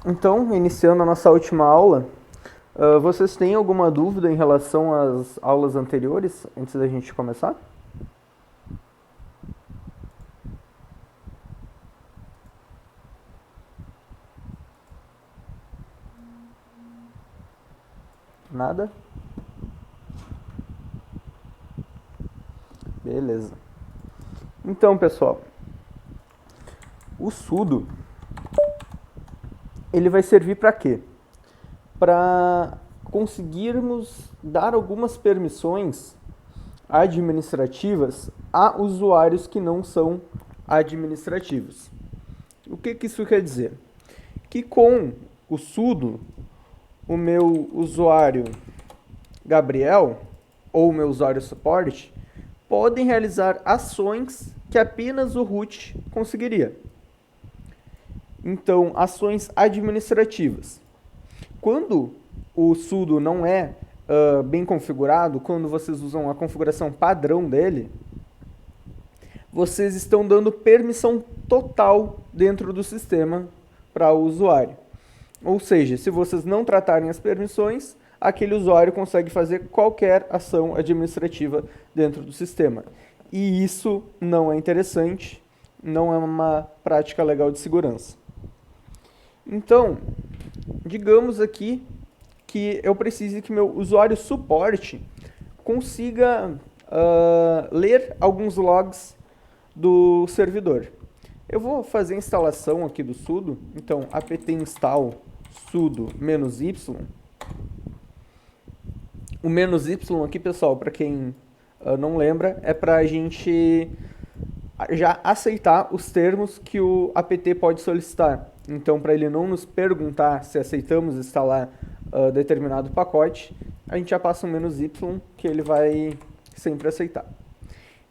Então, iniciando a nossa última aula, vocês têm alguma dúvida em relação às aulas anteriores, antes da gente começar? Nada? Beleza. Então, pessoal, o sudo, ele vai servir para quê? Para conseguirmos dar algumas permissões administrativas a usuários que não são administrativos. O que isso quer dizer? Que com o sudo, o meu usuário Gabriel ou o meu usuário suporte podem realizar ações que apenas o root conseguiria. Então, ações administrativas. Quando o sudo não é bem configurado, quando vocês usam a configuração padrão dele, vocês estão dando permissão total dentro do sistema para o usuário. Ou seja, se vocês não tratarem as permissões, aquele usuário consegue fazer qualquer ação administrativa dentro do sistema. E isso não é interessante, não é uma prática legal de segurança. Então, digamos aqui que eu precise que meu usuário suporte consiga ler alguns logs do servidor. Eu vou fazer a instalação aqui do sudo, então apt install sudo -y. O -y aqui, pessoal, para quem não lembra, é para a gente já aceitar os termos que o apt pode solicitar. Então, para ele não nos perguntar se aceitamos instalar determinado pacote, a gente já passa um -y que ele vai sempre aceitar.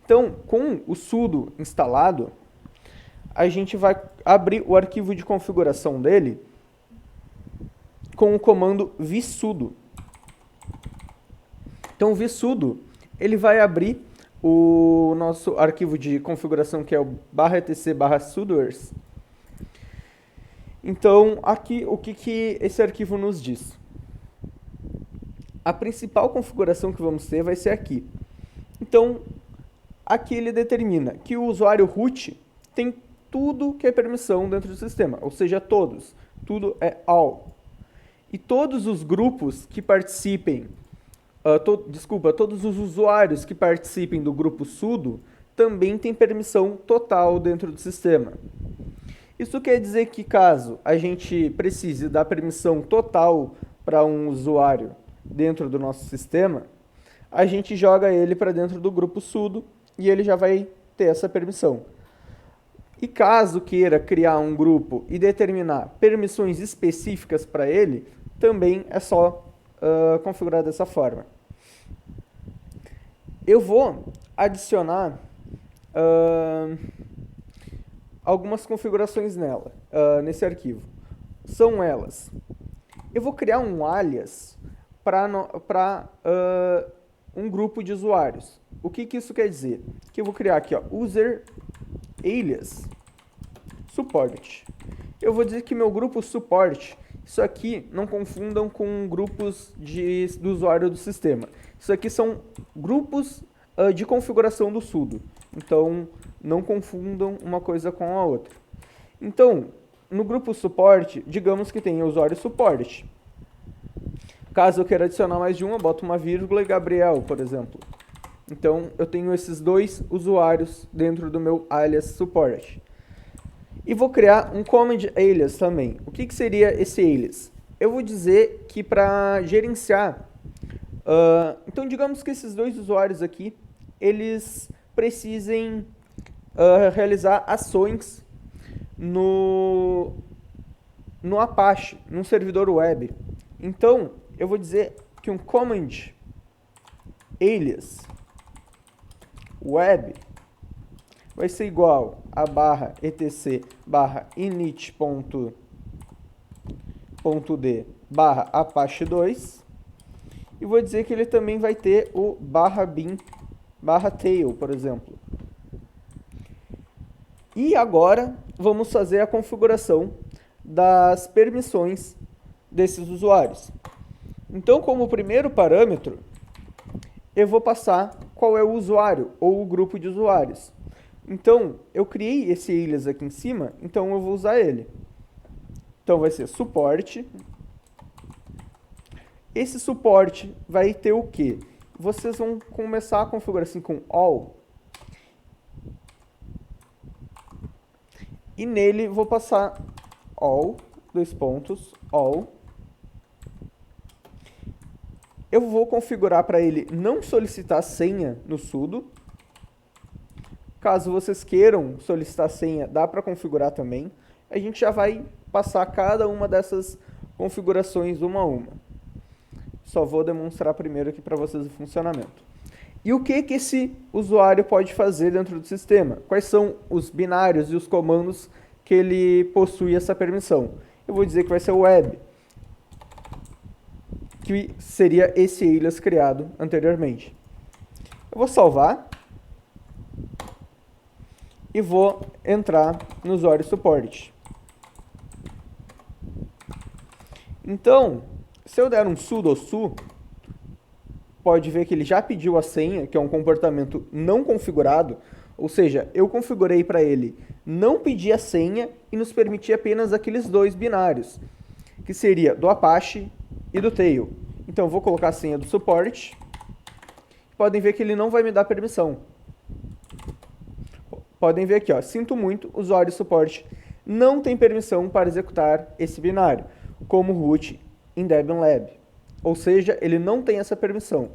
Então, com o sudo instalado, a gente vai abrir o arquivo de configuração dele com o comando vsudo. Então, o vsudo, ele vai abrir o nosso arquivo de configuração, que é o /etc/sudoers. Então, aqui, o que esse arquivo nos diz? A principal configuração que vamos ter vai ser aqui. Então, aqui ele determina que o usuário root tem tudo que é permissão dentro do sistema, ou seja, todos. Tudo é all. E todos os grupos que participem, todos os usuários que participem do grupo sudo também têm permissão total dentro do sistema. Isso quer dizer que caso a gente precise dar permissão total para um usuário dentro do nosso sistema, a gente joga ele para dentro do grupo sudo e ele já vai ter essa permissão. E caso queira criar um grupo e determinar permissões específicas para ele, também é só configurar dessa forma. Eu vou adicionar algumas configurações nesse arquivo. São elas. Eu vou criar um alias para um grupo de usuários. O que isso quer dizer? Que eu vou criar aqui, user alias support. Eu vou dizer que meu grupo support, isso aqui não confundam com grupos do usuário do sistema. Isso aqui são grupos de configuração do sudo. Então, não confundam uma coisa com a outra. Então, no grupo suporte, digamos que tem usuário suporte. Caso eu queira adicionar mais de um, eu boto uma vírgula e Gabriel, por exemplo. Então, eu tenho esses dois usuários dentro do meu alias support. E vou criar um command alias também. O que seria esse alias? Eu vou dizer que para gerenciar... então, digamos que esses dois usuários aqui, eles precisem realizar ações no Apache, num servidor web. Então, eu vou dizer que um command alias web vai ser igual a /etc /init.d /apache2 e vou dizer que ele também vai ter o /bin /tail, por exemplo. E agora vamos fazer a configuração das permissões desses usuários. Então, como primeiro parâmetro, eu vou passar qual é o usuário ou o grupo de usuários. Então, eu criei esse alias aqui em cima, então eu vou usar ele. Então, vai ser suporte. Esse suporte vai ter o quê? Vocês vão começar a configurar assim com all. E nele vou passar all, all. Eu vou configurar para ele não solicitar senha no sudo. Caso vocês queiram solicitar senha, dá para configurar também. A gente já vai passar cada uma dessas configurações uma a uma. Só vou demonstrar primeiro aqui para vocês o funcionamento. E o que esse usuário pode fazer dentro do sistema? Quais são os binários e os comandos que ele possui essa permissão? Eu vou dizer que vai ser o web, que seria esse alias criado anteriormente. Eu vou salvar e vou entrar no usuário suporte. Então, se eu der um sudo su, pode ver que ele já pediu a senha, que é um comportamento não configurado, ou seja, eu configurei para ele não pedir a senha e nos permitir apenas aqueles dois binários, que seria do Apache e do Tail. Então, vou colocar a senha do suporte. Podem ver que ele não vai me dar permissão. Podem ver aqui, ó, sinto muito, usuário suporte não tem permissão para executar esse binário, como root em Debian Lab. Ou seja, ele não tem essa permissão.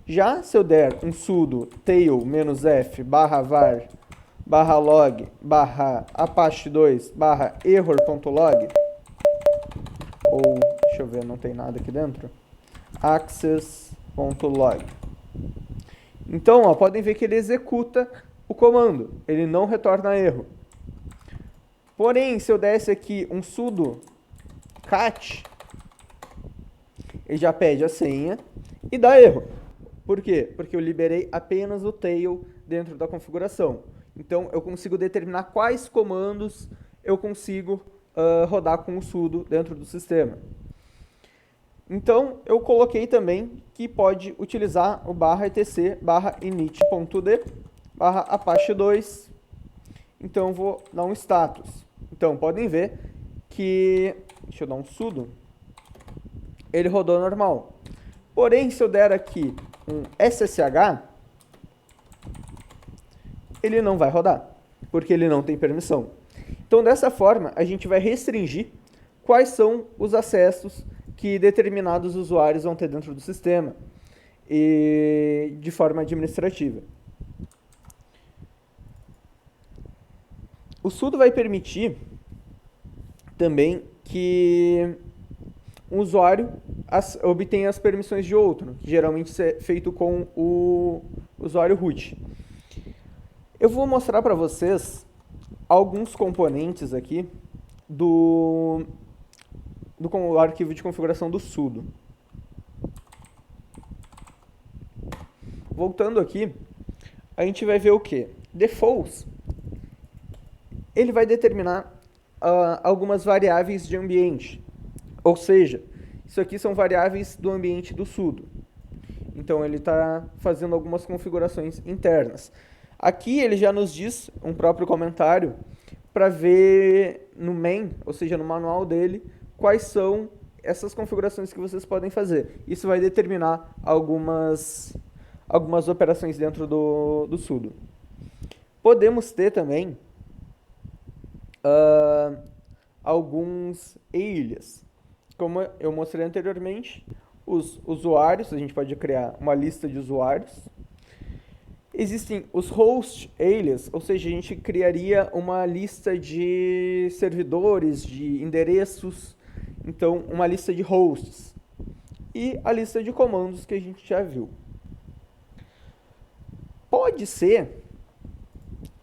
Já se eu der um sudo tail-f /var /log /apache2 /error.log, ou, deixa eu ver, não tem nada aqui dentro, access.log. Então, ó, podem ver que ele executa o comando, ele não retorna erro. Porém, se eu desse aqui um sudo cat, ele já pede a senha e dá erro. Por quê? Porque eu liberei apenas o tail dentro da configuração. Então, eu consigo determinar quais comandos eu consigo rodar com o sudo dentro do sistema. Então, eu coloquei também que pode utilizar o /etc /init.d /apache2. Então, eu vou dar um status. Então, podem ver que, deixa eu dar um sudo, ele rodou normal. Porém, se eu der aqui um ssh, ele não vai rodar, porque ele não tem permissão. Então, dessa forma, a gente vai restringir quais são os acessos que determinados usuários vão ter dentro do sistema e de forma administrativa. O sudo vai permitir também que um usuário obtenha as permissões de outro, que geralmente é feito com o usuário root. Eu vou mostrar para vocês alguns componentes aqui do arquivo de configuração do sudo. Voltando aqui, a gente vai ver o que? Defaults, ele vai determinar algumas variáveis de ambiente. Ou seja, isso aqui são variáveis do ambiente do sudo. Então, ele está fazendo algumas configurações internas. Aqui ele já nos diz, um próprio comentário, para ver no main, ou seja, no manual dele, quais são essas configurações que vocês podem fazer. Isso vai determinar algumas operações dentro do sudo. Podemos ter também alguns alias. Como eu mostrei anteriormente, os usuários, a gente pode criar uma lista de usuários. Existem os host alias, ou seja, a gente criaria uma lista de servidores, de endereços, então uma lista de hosts. E a lista de comandos que a gente já viu. Pode ser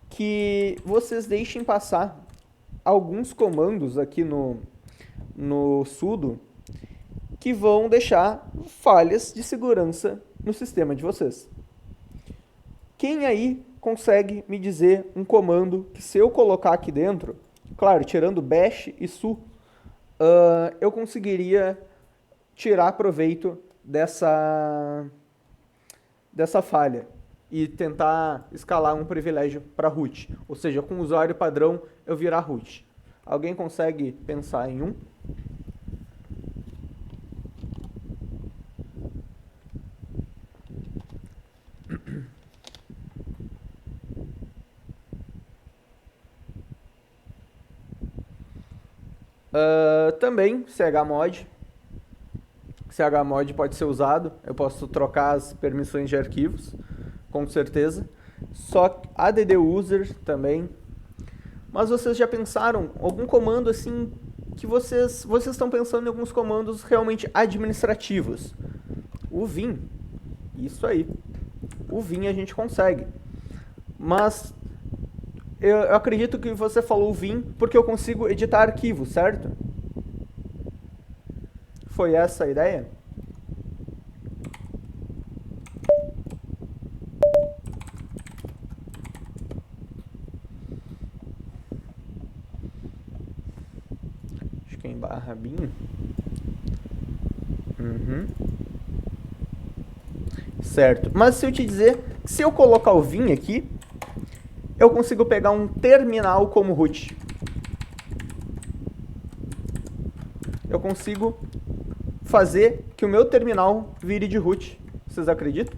que vocês deixem passar alguns comandos aqui no sudo que vão deixar falhas de segurança no sistema de vocês. Quem aí consegue me dizer um comando que, se eu colocar aqui dentro, claro, tirando bash e su, eu conseguiria tirar proveito dessa falha e tentar escalar um privilégio para root. Ou seja, com o usuário padrão eu virar root. Alguém consegue pensar em um? Também chmod. Chmod pode ser usado. Eu posso trocar as permissões de arquivos, com certeza. Só add user também. Mas vocês já pensaram algum comando assim que vocês estão pensando em alguns comandos realmente administrativos? O vim. Isso aí. O vim a gente consegue. Mas eu acredito que você falou vim porque eu consigo editar arquivos, certo? Foi essa a ideia? Acho que é em barra bin. Certo. Mas se eu te dizer que se eu colocar o vim aqui, eu consigo pegar um terminal como root. Eu consigo fazer que o meu terminal vire de root. Vocês acreditam?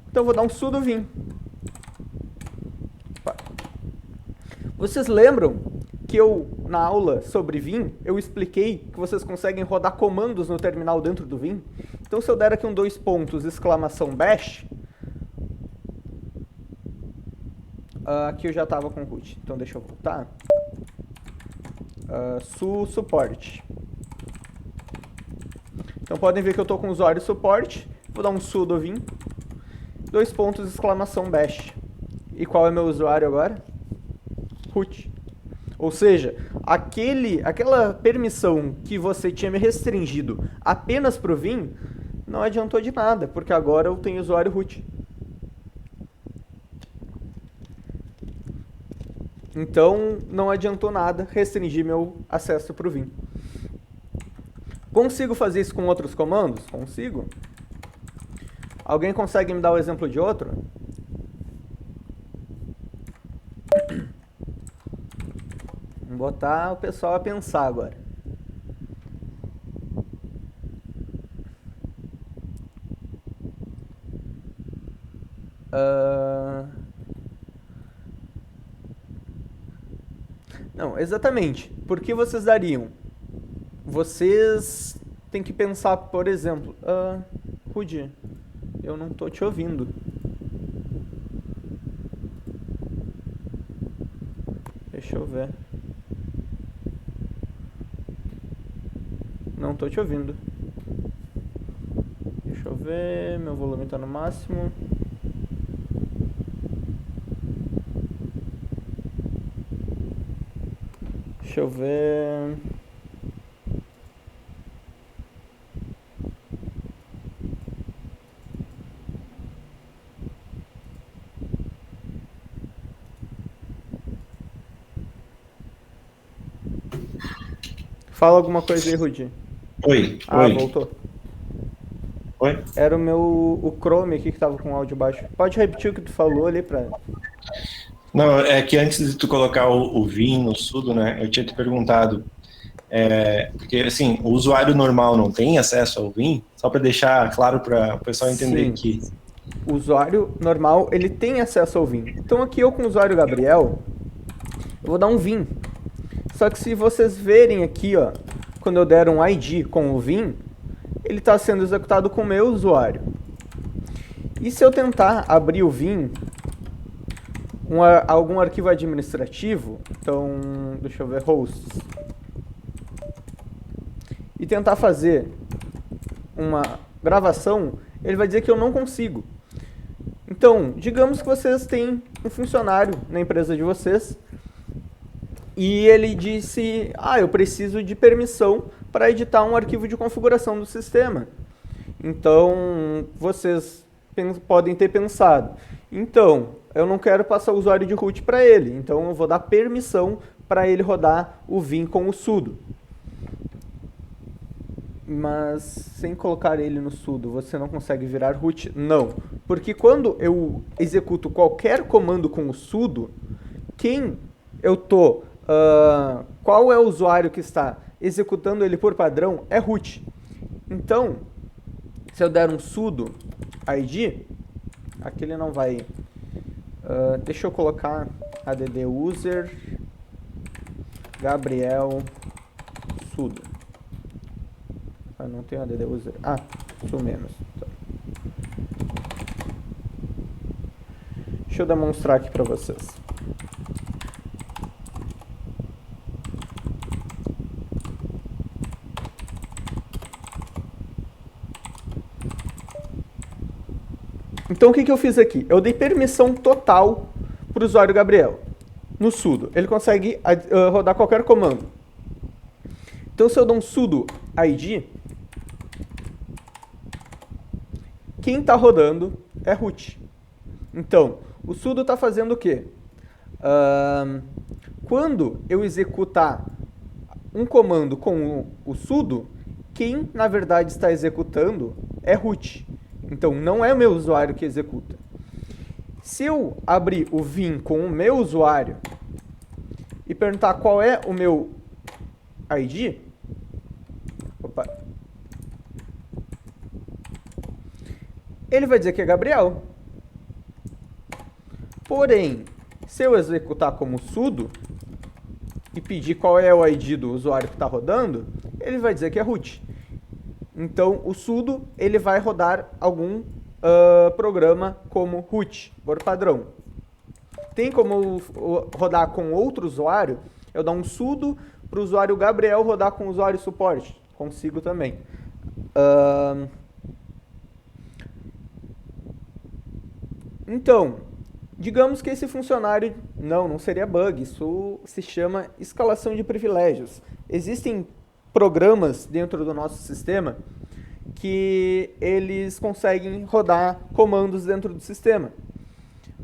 Então eu vou dar um sudo vim. Vocês lembram que na aula sobre vim, eu expliquei que vocês conseguem rodar comandos no terminal dentro do vim? Então se eu der aqui um 2 pontos, exclamação bash, aqui eu já estava com root, então deixa eu voltar. Support. Então podem ver que eu estou com o usuário suporte, vou dar um sudo vim, 2 pontos, exclamação bash. E qual é meu usuário agora? Root. Ou seja, aquela permissão que você tinha me restringido apenas para o vim, não adiantou de nada, porque agora eu tenho usuário root. Então, não adiantou nada restringir meu acesso para o vim. Consigo fazer isso com outros comandos? Consigo. Alguém consegue me dar o exemplo de outro? Vamos botar o pessoal a pensar agora. Não, exatamente. Por que vocês dariam? Vocês têm que pensar, por exemplo... Rudy, eu não tô te ouvindo. Deixa eu ver. Não tô te ouvindo. Deixa eu ver, meu volume tá no máximo. Deixa eu ver. Fala alguma coisa aí, Rudy. Oi, oi. oi. Voltou. Oi? Era o Chrome aqui que tava com o áudio baixo. Pode repetir o que tu falou ali pra... Não, é que antes de tu colocar o vim no sudo, né, eu tinha te perguntado, porque assim, o usuário normal não tem acesso ao vim, só para deixar claro para o pessoal entender. Sim. Que... O usuário normal, ele tem acesso ao vim. Então aqui eu com o usuário Gabriel, eu vou dar um vim. Só que se vocês verem aqui, ó, quando eu der um ID com o vim, ele está sendo executado com o meu usuário. E se eu tentar abrir o vim, algum arquivo administrativo, então, deixa eu ver, hosts, e tentar fazer uma gravação, ele vai dizer que eu não consigo. Então, digamos que vocês têm um funcionário na empresa de vocês, e ele disse, eu preciso de permissão para editar um arquivo de configuração do sistema. Então, vocês podem ter pensado. Então, eu não quero passar o usuário de root para ele, então eu vou dar permissão para ele rodar o Vim com o sudo. Mas sem colocar ele no sudo, você não consegue virar root? Não, porque quando eu executo qualquer comando com o sudo, qual é o usuário que está executando ele por padrão é root. Então, se eu der um sudo id, aqui ele não vai... deixa eu colocar add user Gabriel sudo. Não tem add user. Isso menos. Tá. Deixa eu demonstrar aqui para vocês. Então o que eu fiz aqui? Eu dei permissão total para o usuário Gabriel no sudo. Ele consegue rodar qualquer comando. Então se eu dou um sudo id, quem está rodando é root. Então, o sudo está fazendo o quê? Quando eu executar um comando com o sudo, quem na verdade está executando é root. Então, não é o meu usuário que executa. Se eu abrir o Vim com o meu usuário e perguntar qual é o meu ID, ele vai dizer que é Gabriel. Porém, se eu executar como sudo e pedir qual é o ID do usuário que está rodando, ele vai dizer que é root. Então, o sudo ele vai rodar algum programa como root, por padrão. Tem como rodar com outro usuário? Eu dar um sudo para o usuário Gabriel rodar com o usuário suporte. Consigo também. Então, digamos que esse funcionário... Não seria bug. Isso se chama escalação de privilégios. Existem programas dentro do nosso sistema que eles conseguem rodar comandos dentro do sistema.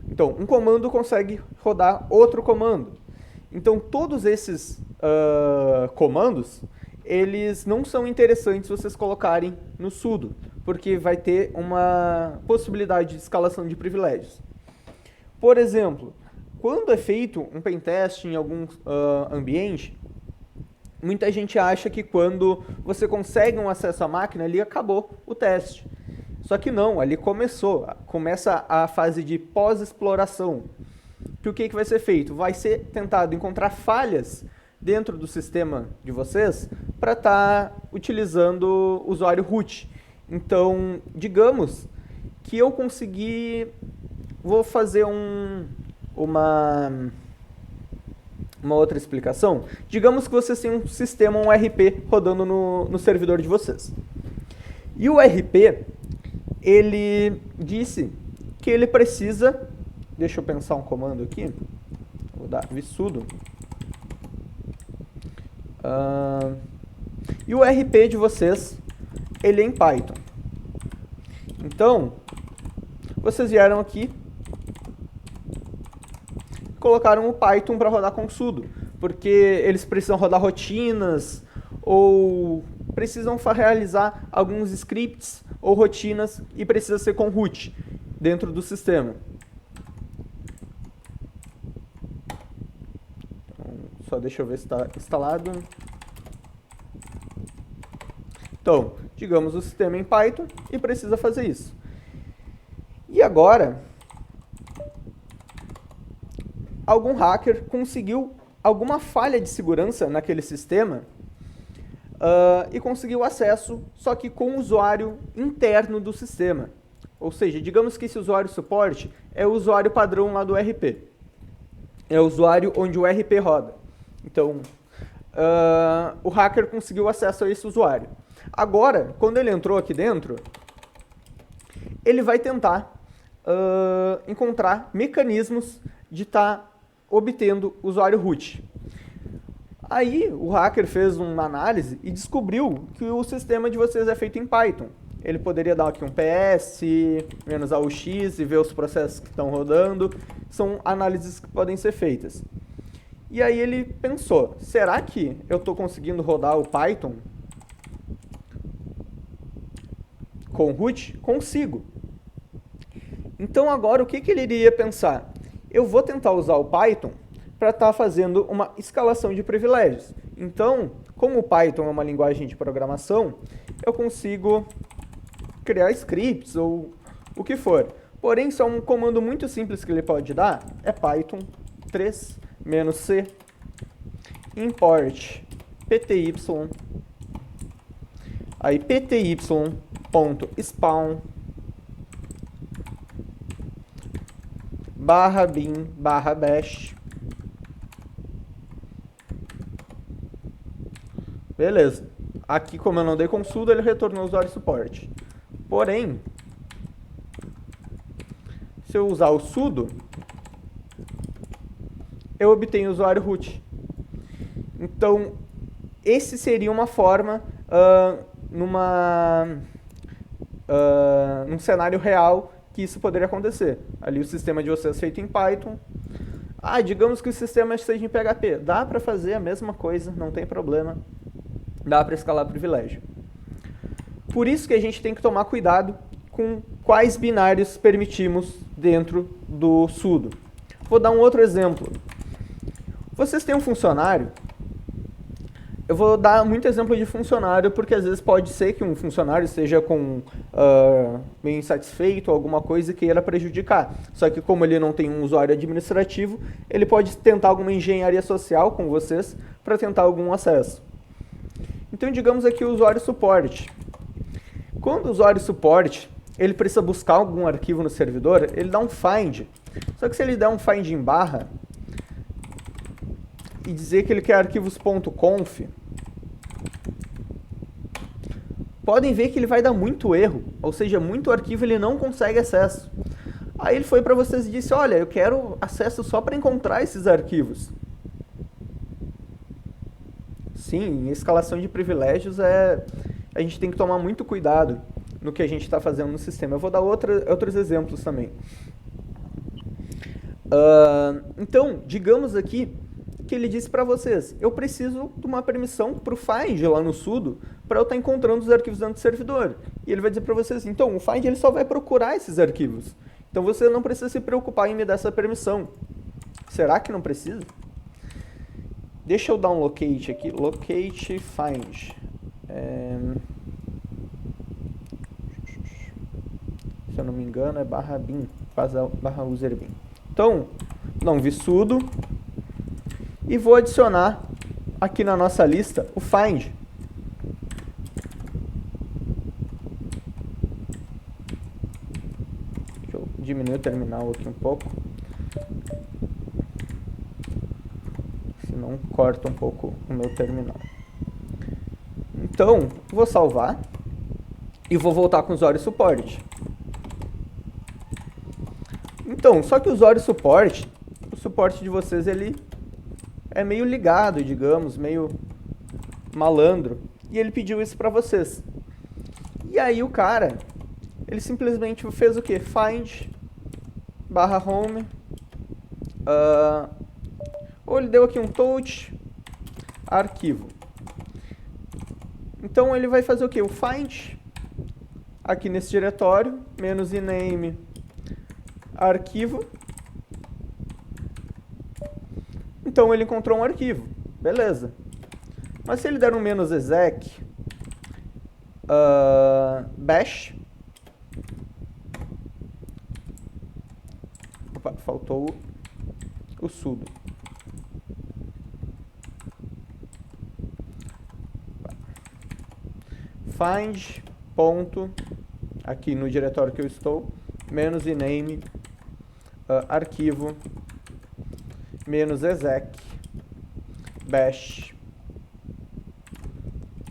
Então, um comando consegue rodar outro comando. Então, todos esses comandos, eles não são interessantes vocês colocarem no sudo, porque vai ter uma possibilidade de escalação de privilégios. Por exemplo, quando é feito um pentest em algum ambiente, muita gente acha que quando você consegue um acesso à máquina, ali acabou o teste. Só que não, ali começa a fase de pós-exploração. Que o que vai ser feito? Vai ser tentado encontrar falhas dentro do sistema de vocês para estar utilizando o usuário root. Então, digamos que eu consegui... Vou fazer uma outra explicação. Digamos que vocês têm um sistema, um RP, rodando no servidor de vocês. E o RP, ele disse que ele precisa... Deixa eu pensar um comando aqui. Vou dar vsudo. E o RP de vocês, ele é em Python. Então, vocês vieram aqui, colocaram o Python para rodar com sudo, porque eles precisam rodar rotinas ou precisam realizar alguns scripts ou rotinas e precisa ser com root dentro do sistema. Então, só deixa eu ver se está instalado. Então, digamos o sistema em Python e precisa fazer isso. E agora, algum hacker conseguiu alguma falha de segurança naquele sistema e conseguiu acesso, só que com o usuário interno do sistema. Ou seja, digamos que esse usuário suporte é o usuário padrão lá do RP. É o usuário onde o RP roda. Então, o hacker conseguiu acesso a esse usuário. Agora, quando ele entrou aqui dentro, ele vai tentar encontrar mecanismos de estar obtendo usuário root. Aí o hacker fez uma análise e descobriu que o sistema de vocês é feito em Python. ele poderia dar aqui um PS, menos AUX e ver os processos que estão rodando. São análises que podem ser feitas. E aí ele pensou, será que eu estou conseguindo rodar o Python com root? Consigo. Então agora o que ele iria pensar? Eu vou tentar usar o Python para estar fazendo uma escalação de privilégios. Então, como o Python é uma linguagem de programação, eu consigo criar scripts ou o que for. Porém, só um comando muito simples que ele pode dar é Python 3 -c import pty, aí pty.spawn /bin/bash. Beleza. Aqui, como eu não dei com sudo, ele retornou o usuário suporte. Porém, se eu usar o sudo, eu obtenho o usuário root. Então, esse seria uma forma, num cenário real, que isso poderia acontecer. Ali o sistema de vocês é feito em Python. Digamos que o sistema seja em PHP. Dá para fazer a mesma coisa, não tem problema. Dá para escalar privilégio. Por isso que a gente tem que tomar cuidado com quais binários permitimos dentro do sudo. Vou dar um outro exemplo. Vocês têm um funcionário. Eu vou dar muito exemplo de funcionário, porque às vezes pode ser que um funcionário esteja meio insatisfeito ou alguma coisa e queira prejudicar. Só que como ele não tem um usuário administrativo, ele pode tentar alguma engenharia social com vocês para tentar algum acesso. Então, digamos aqui o usuário suporte. Quando o usuário suporte, ele precisa buscar algum arquivo no servidor, ele dá um find. Só que se ele der um find em barra e dizer que ele quer arquivos.conf, podem ver que ele vai dar muito erro, ou seja, muito arquivo ele não consegue acesso. Aí ele foi para vocês e disse, olha, eu quero acesso só para encontrar esses arquivos. Sim, em escalação de privilégios a gente tem que tomar muito cuidado no que a gente está fazendo no sistema. Eu vou dar outros exemplos também. Então, digamos aqui que ele disse para vocês, eu preciso de uma permissão para o find lá no sudo para eu estar encontrando os arquivos dentro do servidor. E ele vai dizer para vocês, então, o find ele só vai procurar esses arquivos. Então você não precisa se preocupar em me dar essa permissão. Será que não precisa? Deixa eu dar um locate aqui, locate find. Se eu não me engano é /bin, /userbin. Então, não vi sudo. E vou adicionar aqui na nossa lista o find. Deixa eu diminuir o terminal aqui um pouco. Senão corta um pouco o meu terminal. Então, vou salvar e vou voltar com o usuário suporte. Então, só que o usuário suporte, o suporte de vocês, ele é meio ligado, digamos, meio malandro. E ele pediu isso para vocês. E aí o cara, ele simplesmente fez o quê? Find /home. Ou ele deu aqui um touch arquivo. Então ele vai fazer o quê? O find aqui nesse diretório, -ename arquivo. Então ele encontrou um arquivo, beleza. Mas se ele der um -exec bash, opa, faltou o sudo. Find ponto, aqui no diretório que eu estou, -ename arquivo -exec bash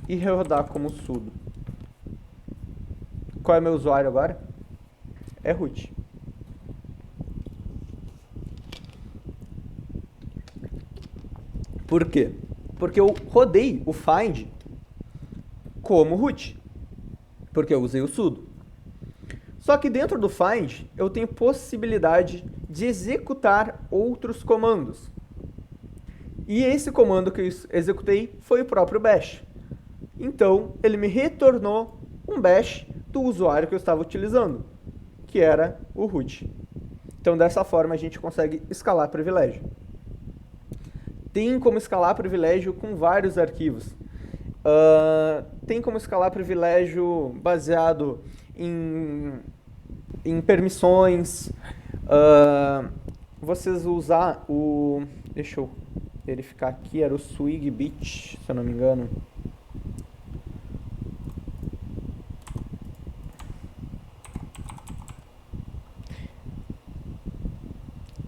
e rodar como sudo. Qual é meu usuário agora? É root. Por quê? Porque eu rodei o find como root. porque eu usei o sudo. Só que dentro do find eu tenho possibilidade de executar outros comandos. E esse comando que eu executei foi o próprio bash. Então ele me retornou um bash do usuário que eu estava utilizando, que era o root. Então dessa forma a gente consegue escalar privilégio. Tem como escalar privilégio com vários arquivos. Tem como escalar privilégio baseado em permissões. Vocês usar o... Deixa eu verificar aqui, era o SwigBit, se eu não me engano.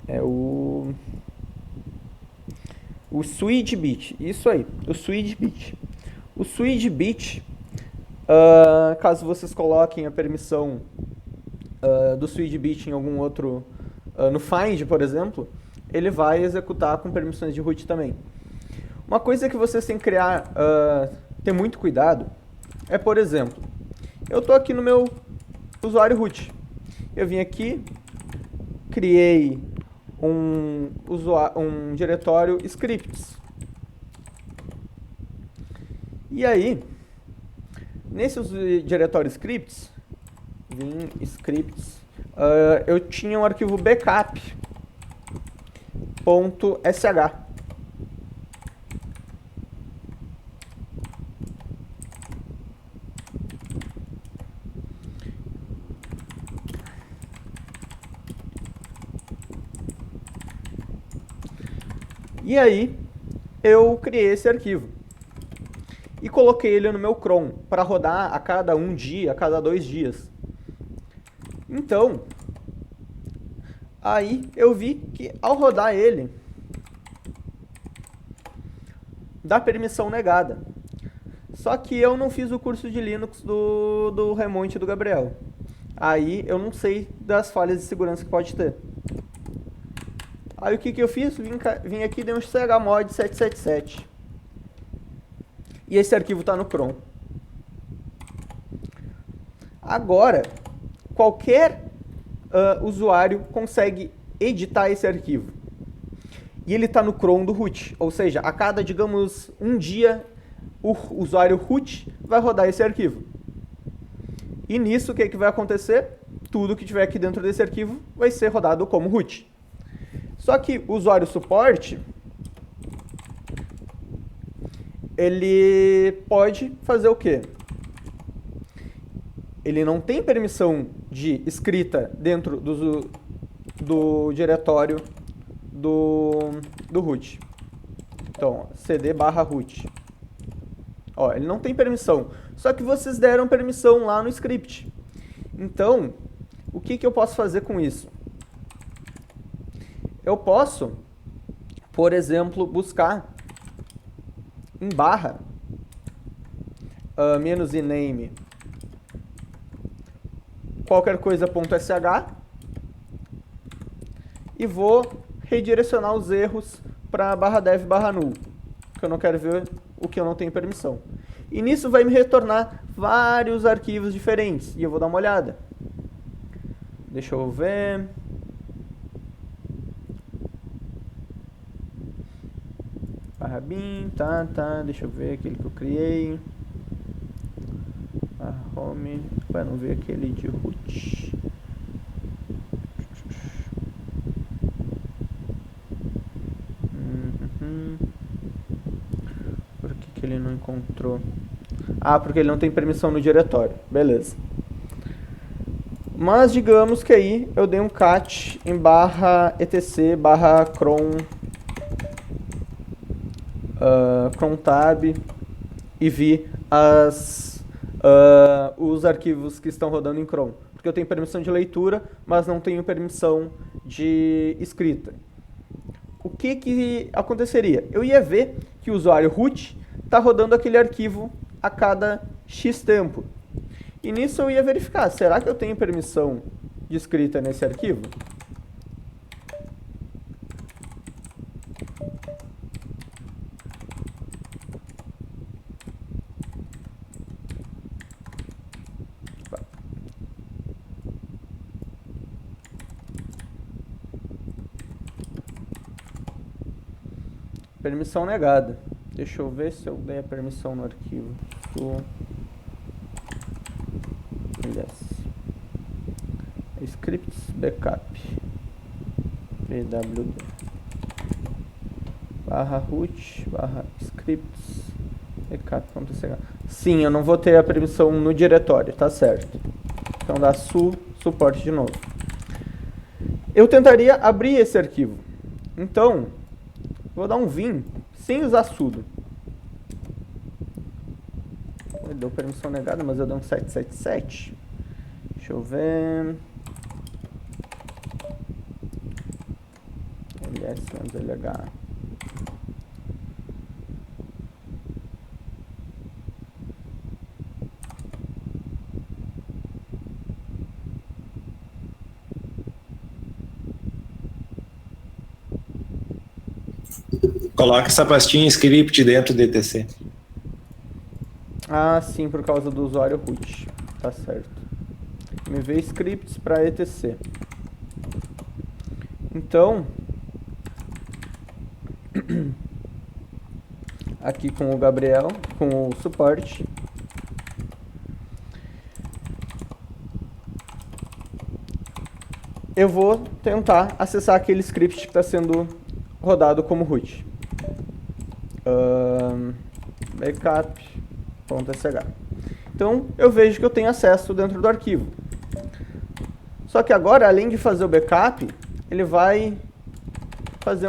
É o SwigBit, isso aí, o SwigBit. O SwigBit, caso vocês coloquem a permissão do SwigBit em algum outro, no find, por exemplo, ele vai executar com permissões de root também. Uma coisa que vocês têm que criar, ter muito cuidado, é, por exemplo, eu estou aqui no meu usuário root. Eu vim aqui, criei um diretório scripts. E aí, nesse diretório scripts, vim scripts, eu tinha um arquivo backup.sh. E aí, eu criei esse arquivo e coloquei ele no meu cron para rodar a cada um dia, a cada 2 dias. Então, aí eu vi que ao rodar ele, dá permissão negada. Só que eu não fiz o curso de Linux do Remonte do Gabriel. Aí eu não sei das falhas de segurança que pode ter. Aí o que eu fiz? Vim aqui e dei um chmod 777. E esse arquivo está no cron. Agora, qualquer usuário consegue editar esse arquivo. E ele está no cron do root. Ou seja, a cada, digamos, um dia, o usuário root vai rodar esse arquivo. E nisso, o que vai acontecer? Tudo que tiver aqui dentro desse arquivo vai ser rodado como root. Só que o usuário suporte, ele pode fazer o quê? Ele não tem permissão de escrita dentro do diretório do root. Então, cd/root. Ó, ele não tem permissão. Só que vocês deram permissão lá no script. Então, o que eu posso fazer com isso? Eu posso, por exemplo, buscar em barra -iname qualquer coisa.sh e vou redirecionar os erros para /dev/null, porque eu não quero ver o que eu não tenho permissão. E nisso vai me retornar vários arquivos diferentes, e eu vou dar uma olhada. Deixa eu ver... bin, tá, deixa eu ver aquele que eu criei. Home, para não ver aquele de root. Por que ele não encontrou? Ah, porque ele não tem permissão no diretório. Beleza. Mas digamos que aí eu dei um cat em /etc/cron crontab e vi os arquivos que estão rodando em cron. Porque eu tenho permissão de leitura, mas não tenho permissão de escrita. O que aconteceria? Eu ia ver que o usuário root está rodando aquele arquivo a cada X tempo. E nisso eu ia verificar, será que eu tenho permissão de escrita nesse arquivo? Permissão negada. Deixa eu ver se eu dei a permissão no arquivo. Yes. Scripts backup. pwd /root /scripts backup.ch. Sim, eu não vou ter a permissão no diretório, tá certo. Então dá suporte de novo. Eu tentaria abrir esse arquivo. Então, vou dar um vim sem usar sudo. Ele deu permissão negada, mas eu dei um 777. Deixa eu ver. ls-lh. Coloca essa pastinha script dentro do etc. Ah, sim, por causa do usuário root. Tá certo. MV scripts para etc. Então, aqui com o Gabriel, com o suporte, eu vou tentar acessar aquele script que está sendo rodado como root. Backup.sh. Então, eu vejo que eu tenho acesso dentro do arquivo. Só que agora, além de fazer o backup, ele vai fazer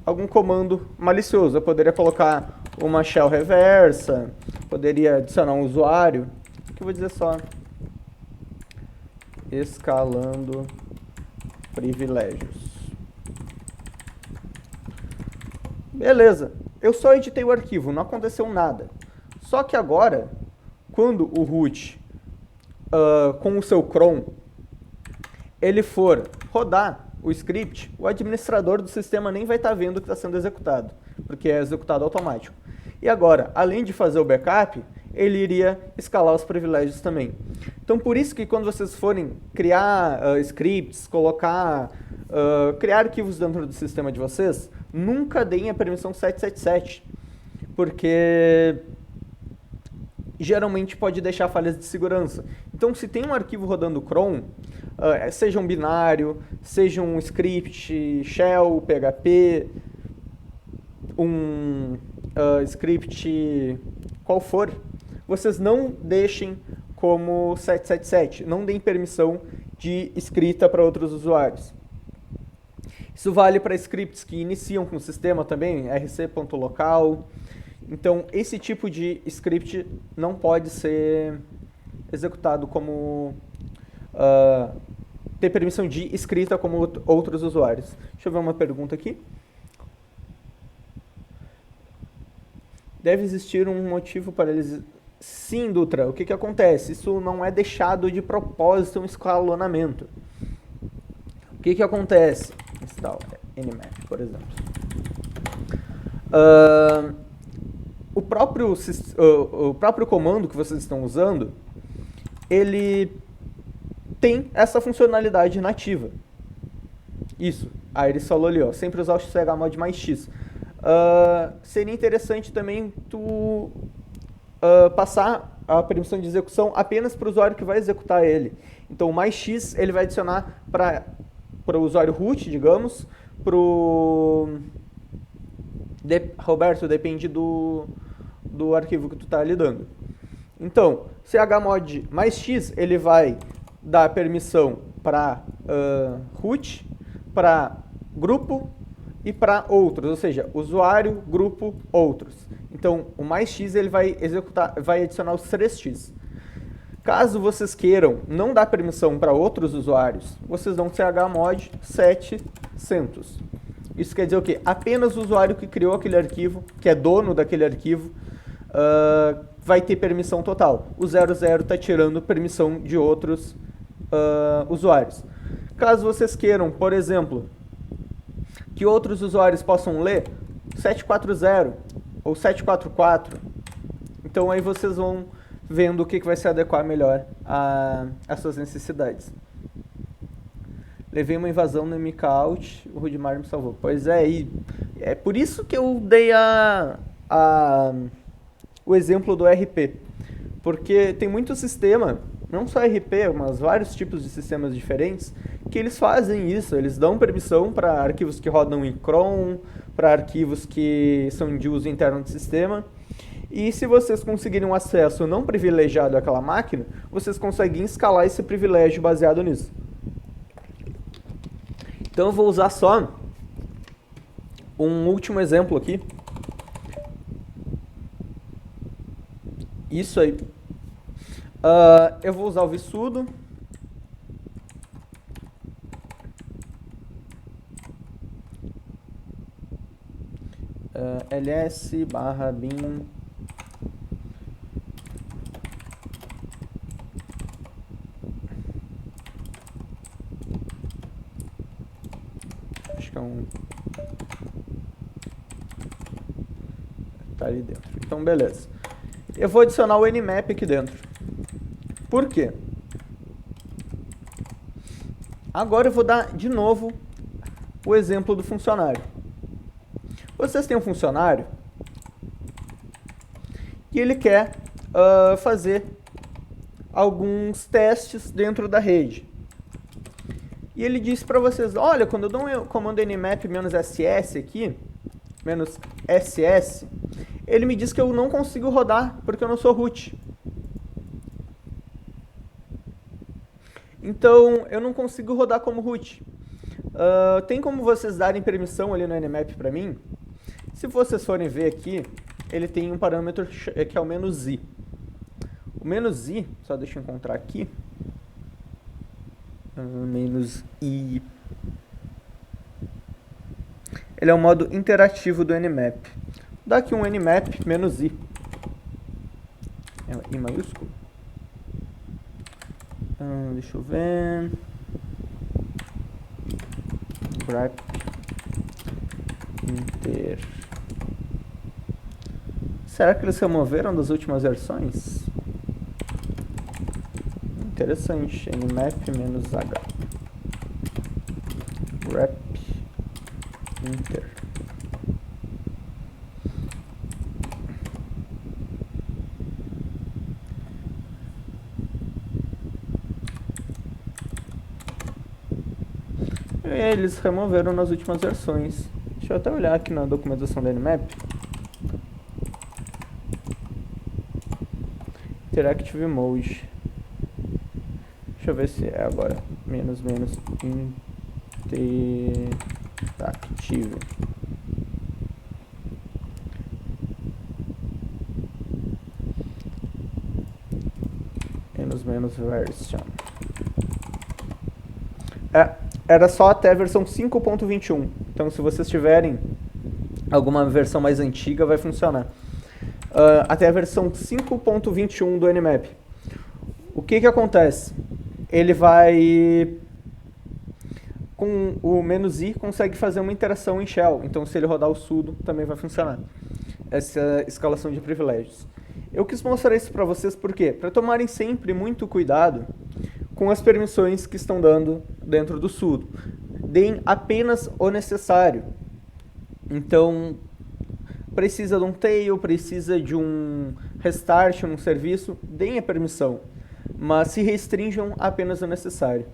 algum comando malicioso. Eu poderia colocar uma shell reversa, poderia adicionar um usuário, que eu vou dizer só escalando privilégios. Beleza, eu só editei o arquivo, não aconteceu nada. Só que agora, quando o root, com o seu cron, ele for rodar o script, o administrador do sistema nem vai estar vendo que está sendo executado, porque é executado automático. E agora, além de fazer o backup, ele iria escalar os privilégios também. Então, por isso que quando vocês forem criar scripts, criar arquivos dentro do sistema de vocês, nunca deem a permissão 777, porque geralmente pode deixar falhas de segurança. Então, se tem um arquivo rodando cron, seja um binário, seja um script, shell, PHP, um script qual for, vocês não deixem como 777, não deem permissão de escrita para outros usuários. Isso vale para scripts que iniciam com o sistema também, rc.local. Então, esse tipo de script não pode ser executado como ter permissão de escrita como outros usuários. Deixa eu ver uma pergunta aqui. Deve existir um motivo para eles... Sim, Dutra, o que que acontece? Isso não é deixado de propósito um escalonamento. O que que acontece? Install nmap, por exemplo. O próprio comando que vocês estão usando, ele tem essa funcionalidade nativa. Isso, ele falou ali, ó, sempre usar o chmod mais x. Seria interessante também tu passar a permissão de execução apenas para o usuário que vai executar ele. Então, o mais x ele vai adicionar para o usuário root, digamos, para o... Roberto, depende do arquivo que tu está lidando. Então, chmod mais x, ele vai dar permissão para root, para grupo e para outros, ou seja, usuário, grupo, outros. Então, o mais x ele vai adicionar os 3x. Caso vocês queiram não dar permissão para outros usuários, vocês dão chmod 700. Isso quer dizer o quê? Apenas o usuário que criou aquele arquivo, que é dono daquele arquivo, vai ter permissão total. O 00 está tirando permissão de outros usuários. Caso vocês queiram, por exemplo, que outros usuários possam ler 740 ou 744, então aí vocês vão vendo o que vai se adequar melhor às suas necessidades. Levei uma invasão no mkout, o Rudimar me salvou. Pois é, e É por isso que eu dei o exemplo do RP. Porque tem muito sistema, não só RP, mas vários tipos de sistemas diferentes, que eles fazem isso. Eles dão permissão para arquivos que rodam em cron, para arquivos que são de uso interno do sistema. E se vocês conseguirem um acesso não privilegiado àquela máquina, vocês conseguem escalar esse privilégio baseado nisso. Então eu vou usar só um último exemplo aqui. Isso aí. Eu vou usar o vsudo. ls/bin acho que é um tá ali dentro. Então beleza. Eu vou adicionar o nmap aqui dentro. Por quê? Agora eu vou dar de novo o exemplo do funcionário. Vocês têm um funcionário e ele quer fazer alguns testes dentro da rede. E ele disse para vocês, olha, quando eu dou um comando nmap "-ss" aqui, "-ss", ele me diz que eu não consigo rodar porque eu não sou root. Então, eu não consigo rodar como root. Tem como vocês darem permissão ali no nmap para mim? Se vocês forem ver aqui, ele tem um parâmetro que é o "-i". O "-i", só deixa eu encontrar aqui. "-i". Ele é o modo interativo do nmap. Dá aqui um nmap "-i". É I maiúsculo? Deixa eu ver. Wrap inter. Será que eles removeram das últimas versões? Interessante. Nmap "-h". Wrap inter. Eles removeram nas últimas versões. Deixa eu até olhar aqui na documentação da Nmap. Interactive Mode. Deixa eu ver se é agora. Interactive. Version. Era só até a versão 5.21. Então, se vocês tiverem alguma versão mais antiga, vai funcionar. Até a versão 5.21 do Nmap. O que acontece? Ele vai... Com o "-i", consegue fazer uma interação em shell. Então, se ele rodar o sudo, também vai funcionar. Essa escalação de privilégios. Eu quis mostrar isso para vocês, por quê? Para tomarem sempre muito cuidado com as permissões que estão dando dentro do sudo. Deem apenas o necessário. Então, precisa de um tail, precisa de um restart num serviço, deem a permissão, mas se restringam apenas o necessário.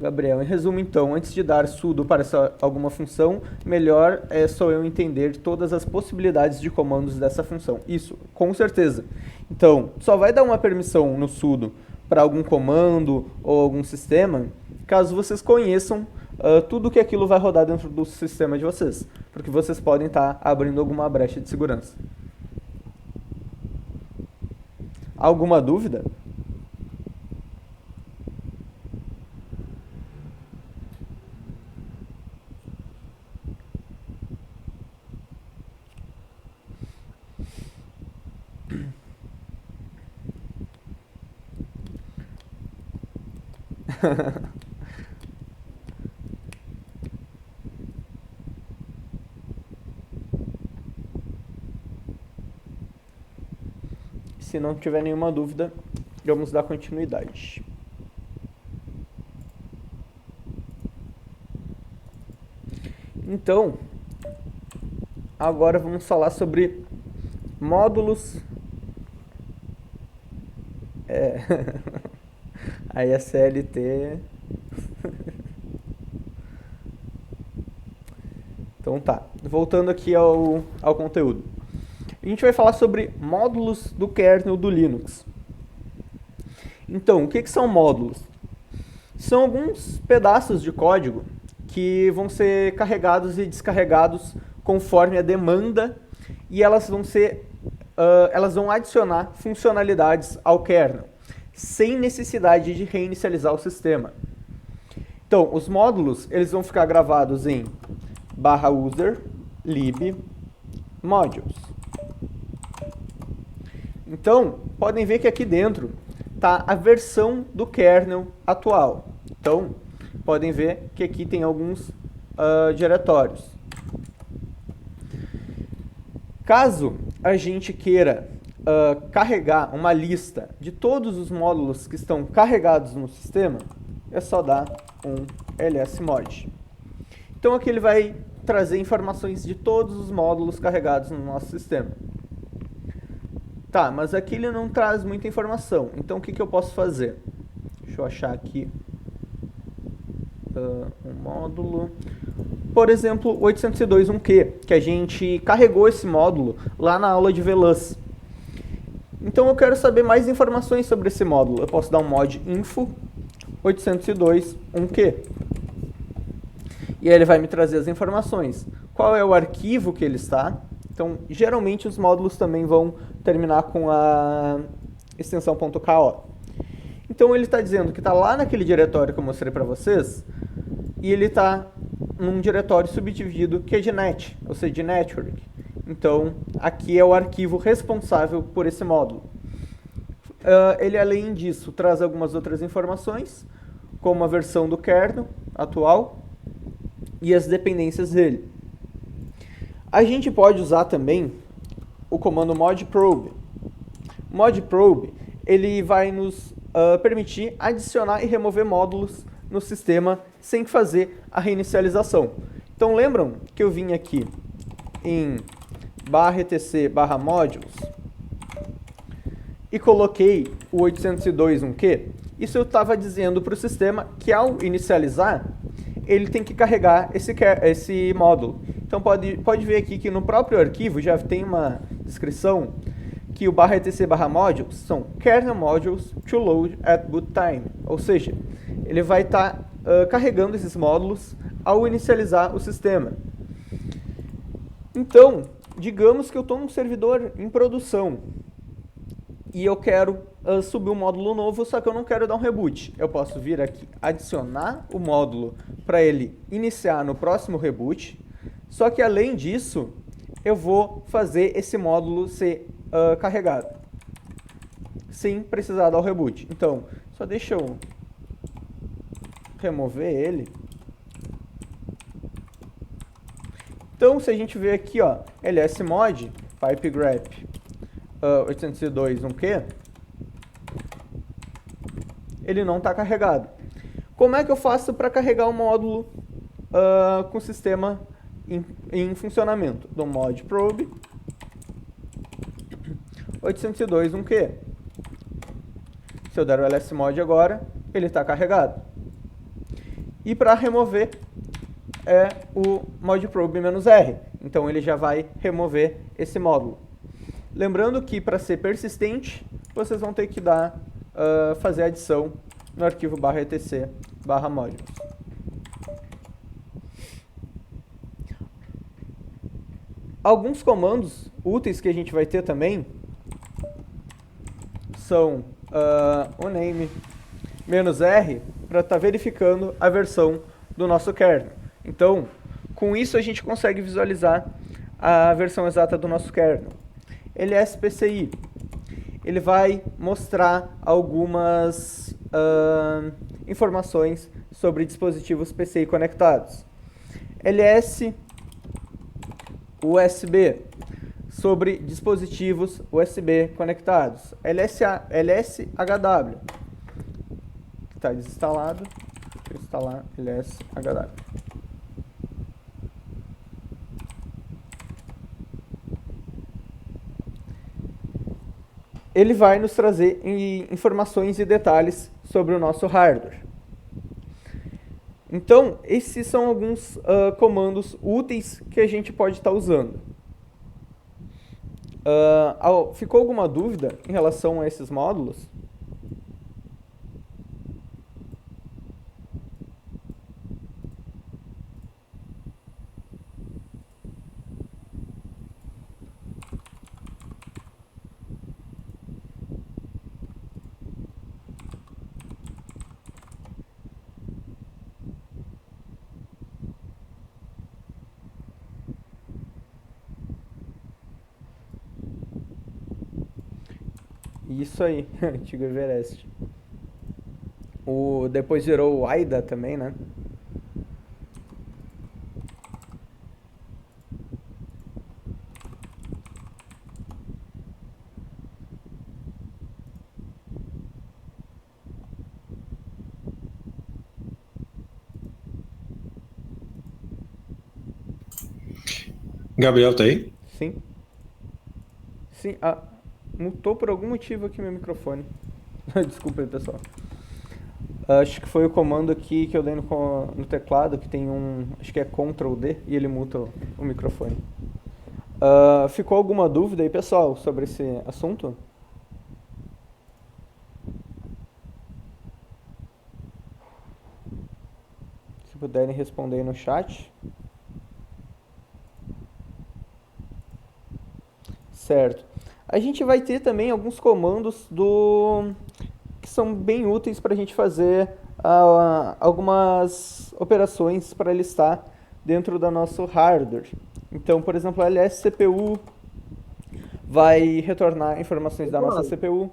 Gabriel, em resumo então, antes de dar sudo para alguma função, melhor é só eu entender todas as possibilidades de comandos dessa função. Isso, com certeza. Então, só vai dar uma permissão no sudo para algum comando ou algum sistema, caso vocês conheçam tudo que aquilo vai rodar dentro do sistema de vocês, porque vocês podem estar abrindo alguma brecha de segurança. Alguma dúvida? Se não tiver nenhuma dúvida, vamos dar continuidade. Então, agora vamos falar sobre módulos. Aí a CLT. Então tá, voltando aqui ao conteúdo. A gente vai falar sobre módulos do kernel do Linux. Então, o que são módulos? São alguns pedaços de código que vão ser carregados e descarregados conforme a demanda, e elas vão adicionar funcionalidades ao kernel, sem necessidade de reinicializar o sistema. Então, os módulos eles vão ficar gravados em /user lib modules. Então, podem ver que aqui dentro está a versão do kernel atual. Então, podem ver que aqui tem alguns diretórios. Caso a gente queira carregar uma lista de todos os módulos que estão carregados no sistema, é só dar um lsmod. Então aqui ele vai trazer informações de todos os módulos carregados no nosso sistema. Tá, mas aqui ele não traz muita informação. Então o que eu posso fazer? Deixa eu achar aqui um módulo. Por exemplo, 802.1q, que a gente carregou esse módulo lá na aula de VLANs. Então eu quero saber mais informações sobre esse módulo. Eu posso dar um mod info 802.1q. E aí ele vai me trazer as informações. Qual é o arquivo que ele está? Então, geralmente os módulos também vão terminar com a extensão .ko. Então ele está dizendo que está lá naquele diretório que eu mostrei para vocês, e ele está num diretório subdividido que é de net, ou seja, de network. Então, aqui é o arquivo responsável por esse módulo. Ele, além disso, traz algumas outras informações, como a versão do kernel atual e as dependências dele. A gente pode usar também o comando modprobe. Modprobe, ele vai nos permitir adicionar e remover módulos no sistema sem fazer a reinicialização. Então lembram que eu vim aqui em /etc/modules e coloquei o 802.1q? Isso eu estava dizendo para o sistema que ao inicializar, ele tem que carregar esse módulo. Então pode ver aqui que no próprio arquivo já tem uma descrição que o /etc/modules são kernel modules to load at boot time. Ou seja, ele vai estar carregando esses módulos ao inicializar o sistema. Então, digamos que eu estou num servidor em produção e eu quero subir um módulo novo, só que eu não quero dar um reboot. Eu posso vir aqui, adicionar o módulo para ele iniciar no próximo reboot, só que além disso, eu vou fazer esse módulo ser carregado, sem precisar dar o reboot. Então, só deixa eu remover ele. Então, se a gente ver aqui, ó, lsmod pipegrep 802.1q, ele não está carregado. Como é que eu faço para carregar o módulo com o sistema em funcionamento? Do modprobe 802.1q. Se eu der o lsmod agora, ele está carregado. E para remover é o modprobe-r. Então ele já vai remover esse módulo. Lembrando que para ser persistente, vocês vão ter que fazer a adição no arquivo /etc/modules. Alguns comandos úteis que a gente vai ter também são o name -r para estar verificando a versão do nosso kernel. Então, com isso a gente consegue visualizar a versão exata do nosso kernel. lspci, ele vai mostrar algumas informações sobre dispositivos PCI conectados. ls USB, sobre dispositivos USB conectados. lshw, está desinstalado. Deixa eu instalar lshw. ele vai nos trazer informações e detalhes sobre o nosso hardware. Então, esses são alguns comandos úteis que a gente pode estar usando. Ficou alguma dúvida em relação a esses módulos? Isso aí, antigo Everest. Depois virou o AIDA também, né? Gabriel, tá aí? Sim. Sim, mutou por algum motivo aqui meu microfone. Desculpa aí, pessoal. Acho que foi o comando aqui que eu dei no teclado, que tem acho que é Ctrl D, e ele muta o microfone. Ficou alguma dúvida aí, pessoal, sobre esse assunto? Se puderem responder aí no chat. Certo. A gente vai ter também alguns comandos que são bem úteis para a gente fazer algumas operações para listar dentro do nosso hardware. Então, por exemplo, o ls-cpu vai retornar informações da nossa CPU.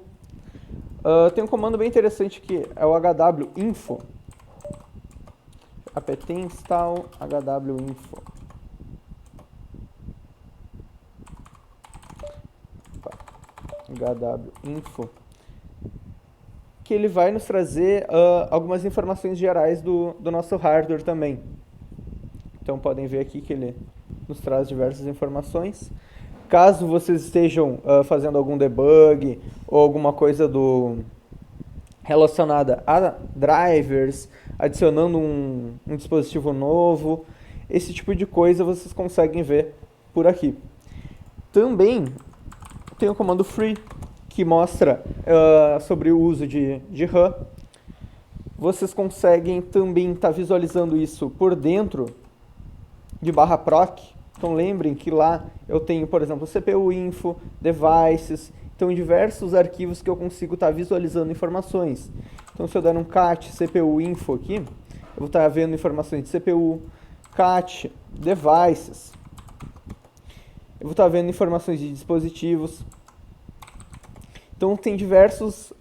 Tem um comando bem interessante que é o hwinfo. apt install hwinfo. hwinfo, que ele vai nos trazer algumas informações gerais do nosso hardware também. Então podem ver aqui que ele nos traz diversas informações. Caso vocês estejam fazendo algum debug ou alguma coisa relacionada a drivers, adicionando um dispositivo novo, esse tipo de coisa vocês conseguem ver por aqui. Também tem o comando free, que mostra sobre o uso de RAM. Vocês conseguem também estar visualizando isso por dentro de /proc. Então lembrem que lá eu tenho, por exemplo, CPU info, devices, então diversos arquivos que eu consigo estar visualizando informações. Então se eu der um cat CPU info aqui, eu vou estar vendo informações de CPU, cat, devices, eu vou estar vendo informações de dispositivos. Então tem diversas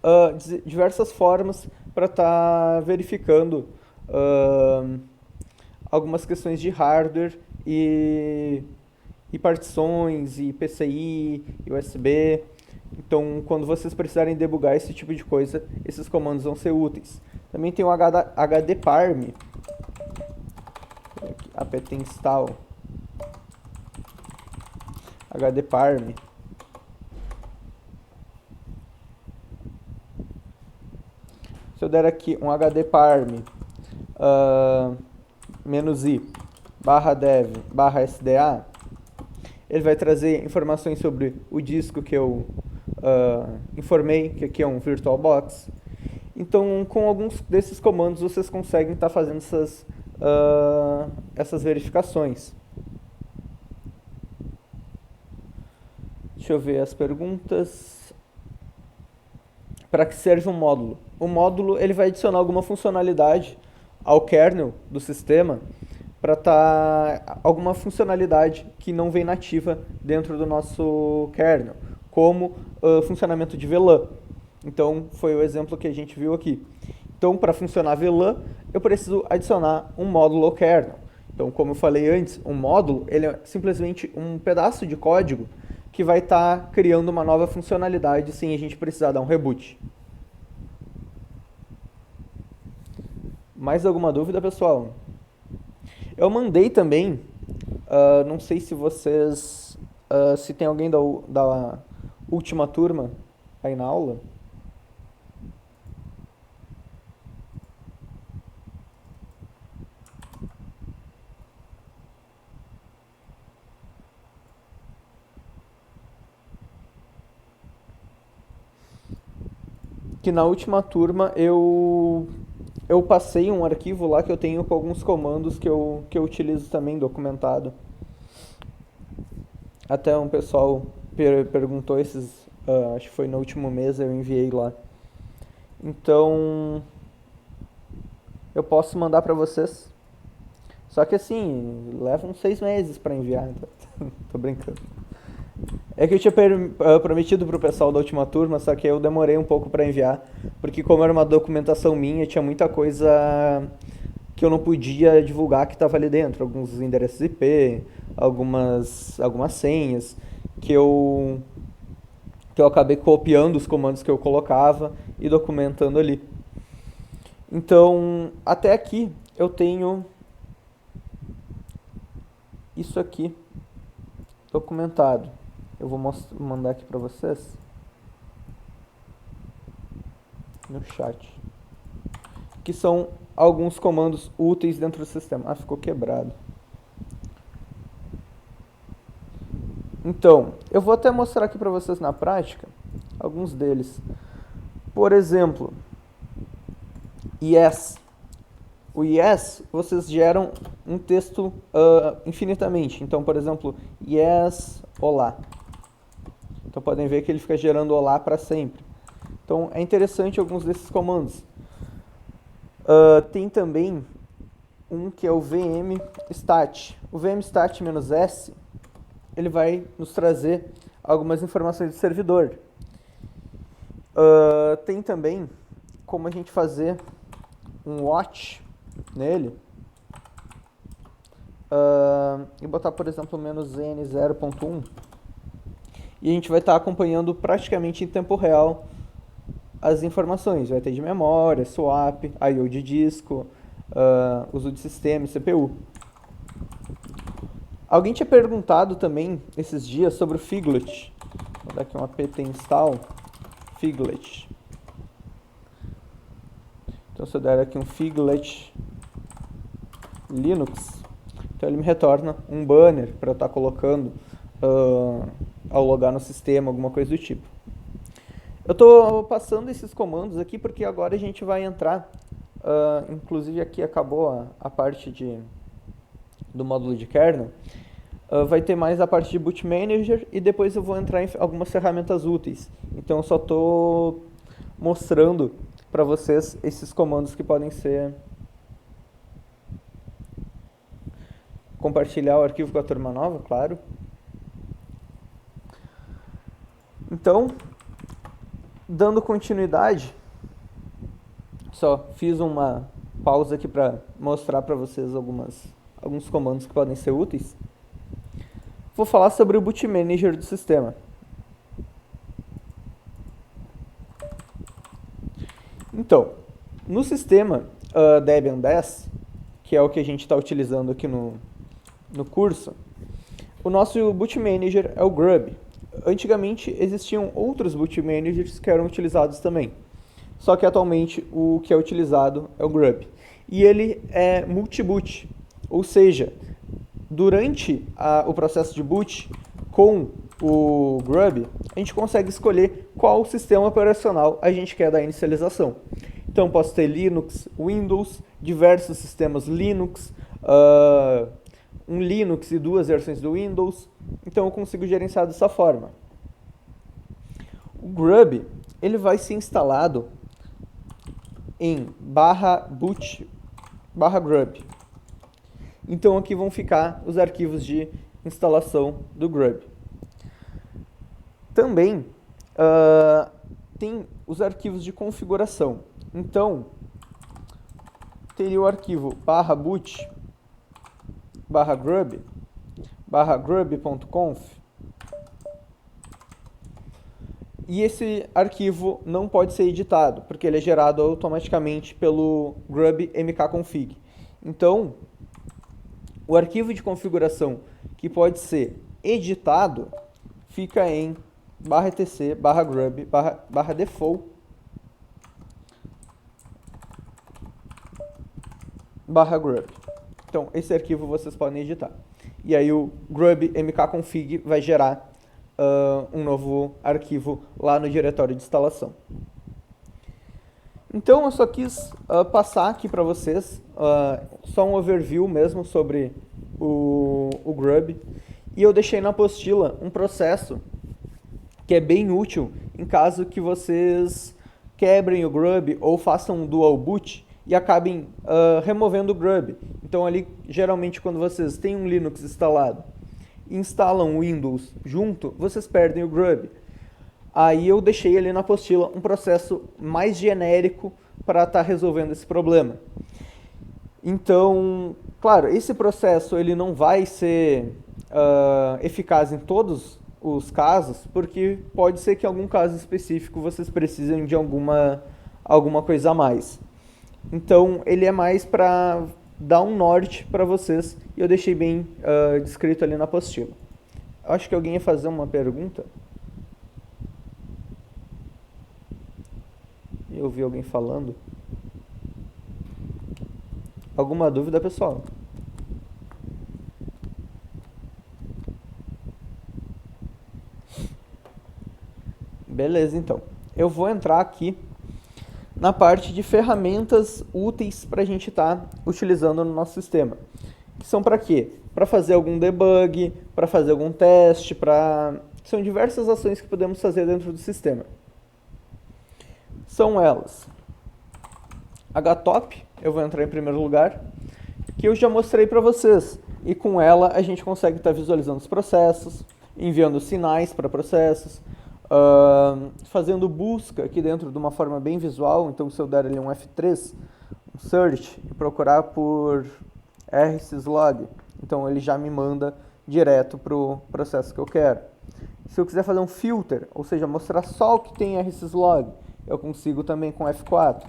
formas para estar verificando algumas questões de hardware e partições, e PCI, e USB. Então, quando vocês precisarem debugar esse tipo de coisa, esses comandos vão ser úteis. Também tem o hdparm, apt install hdparm. Se eu der aqui um hdparm -i /dev /sda, ele vai trazer informações sobre o disco que eu informei, que aqui é um VirtualBox. Então, com alguns desses comandos, vocês conseguem estar fazendo essas verificações. Deixa eu ver as perguntas. Para que serve um módulo? O módulo ele vai adicionar alguma funcionalidade ao kernel do sistema para alguma funcionalidade que não vem nativa dentro do nosso kernel, como funcionamento de VLAN. Então, foi o exemplo que a gente viu aqui. Então, para funcionar VLAN, eu preciso adicionar um módulo ao kernel. Então, como eu falei antes, um módulo ele é simplesmente um pedaço de código que vai estar criando uma nova funcionalidade sem a gente precisar dar um reboot. Mais alguma dúvida, pessoal? Eu mandei também, não sei se vocês, se tem alguém da última turma aí na aula. Que na última turma eu passei um arquivo lá que eu tenho com alguns comandos que eu utilizo também documentado. Até um pessoal perguntou esses, acho que foi no último mês, eu enviei lá. Então, eu posso mandar pra vocês. Só que assim, leva uns 6 meses pra enviar. Tô brincando. É que eu tinha prometido pro pessoal da última turma, só que eu demorei um pouco pra enviar, porque como era uma documentação minha, tinha muita coisa que eu não podia divulgar que estava ali dentro, alguns endereços IP, algumas senhas, que eu acabei copiando os comandos que eu colocava e documentando ali. Então, até aqui eu tenho isso aqui documentado. Eu vou mandar aqui para vocês no chat, que são alguns comandos úteis dentro do sistema. Ah, ficou quebrado. Então, eu vou até mostrar aqui para vocês na prática alguns deles. Por exemplo, yes. O yes, vocês geram um texto infinitamente. Então, por exemplo, yes, olá. Então, podem ver que ele fica gerando olá para sempre. Então, é interessante alguns desses comandos. Tem também um que é o vmstat. O vmstat-s, ele vai nos trazer algumas informações do servidor. Tem também como a gente fazer um watch nele e botar, por exemplo, "-n0.1", e a gente vai estar acompanhando praticamente em tempo real as informações. Vai ter de memória, swap, I/O de disco, uso de sistema e CPU. Alguém tinha perguntado também esses dias sobre o Figlet. Vou dar aqui um apt install Figlet. Então, se eu der aqui um Figlet Linux, então ele me retorna um banner para eu estar colocando ao logar no sistema, alguma coisa do tipo. Eu estou passando esses comandos aqui porque agora a gente vai entrar, inclusive aqui acabou a parte do módulo de kernel, vai ter mais a parte de boot manager e depois eu vou entrar em algumas ferramentas úteis. Então eu só estou mostrando para vocês esses comandos que podem ser... Compartilhar o arquivo com a turma nova, claro. Então, dando continuidade, só fiz uma pausa aqui para mostrar para vocês alguns comandos que podem ser úteis. Vou falar sobre o boot manager do sistema. Então, no sistema Debian 10, que é o que a gente está utilizando aqui no curso, o nosso boot manager é o Grub. Antigamente existiam outros boot managers que eram utilizados também, só que atualmente o que é utilizado é o Grub. E ele é multi-boot, ou seja, durante o processo de boot com o Grub, a gente consegue escolher qual sistema operacional a gente quer dar inicialização. Então posso ter Linux, Windows, diversos sistemas Linux, um Linux e 2 versões do Windows, então eu consigo gerenciar dessa forma. O Grub, ele vai ser instalado em /boot /grub. Então aqui vão ficar os arquivos de instalação do Grub. Também tem os arquivos de configuração. Então, teria o arquivo /boot /grub /grub.conf, e esse arquivo não pode ser editado, porque ele é gerado automaticamente pelo grub mkconfig. Então, o arquivo de configuração que pode ser editado fica em barra etc, barra grub, barra default, barra grub. Então, esse arquivo vocês podem editar. E aí o grub mkconfig vai gerar um novo arquivo lá no diretório de instalação. Então, eu só quis passar aqui para vocês só um overview mesmo sobre o grub. E eu deixei na apostila um processo que é bem útil em caso que vocês quebrem o grub ou façam um dual boot e acabem removendo o grub. Então ali, geralmente, quando vocês têm um Linux instalado e instalam o Windows junto, vocês perdem o grub. Aí eu deixei ali na apostila um processo mais genérico para estar resolvendo esse problema. Então, claro, esse processo ele não vai ser eficaz em todos os casos, porque pode ser que em algum caso específico vocês precisem de alguma coisa a mais. Então, ele é mais para dar um norte para vocês, e eu deixei bem descrito ali na apostila. Acho que alguém ia fazer uma pergunta. Eu vi alguém falando. Alguma dúvida, pessoal? Beleza, então. Eu vou entrar aqui na parte de ferramentas úteis para a gente estar utilizando no nosso sistema. Que são para quê? Para fazer algum debug, para fazer algum teste, são diversas ações que podemos fazer dentro do sistema. São elas. HTOP, eu vou entrar em primeiro lugar, que eu já mostrei para vocês. E com ela a gente consegue estar visualizando os processos, enviando sinais para processos, fazendo busca aqui dentro de uma forma bem visual. Então, se eu der ali um F3, um search, e procurar por rsyslog, então ele já me manda direto para o processo que eu quero. Se eu quiser fazer um filter, ou seja, mostrar só o que tem rsyslog, eu consigo também com F4.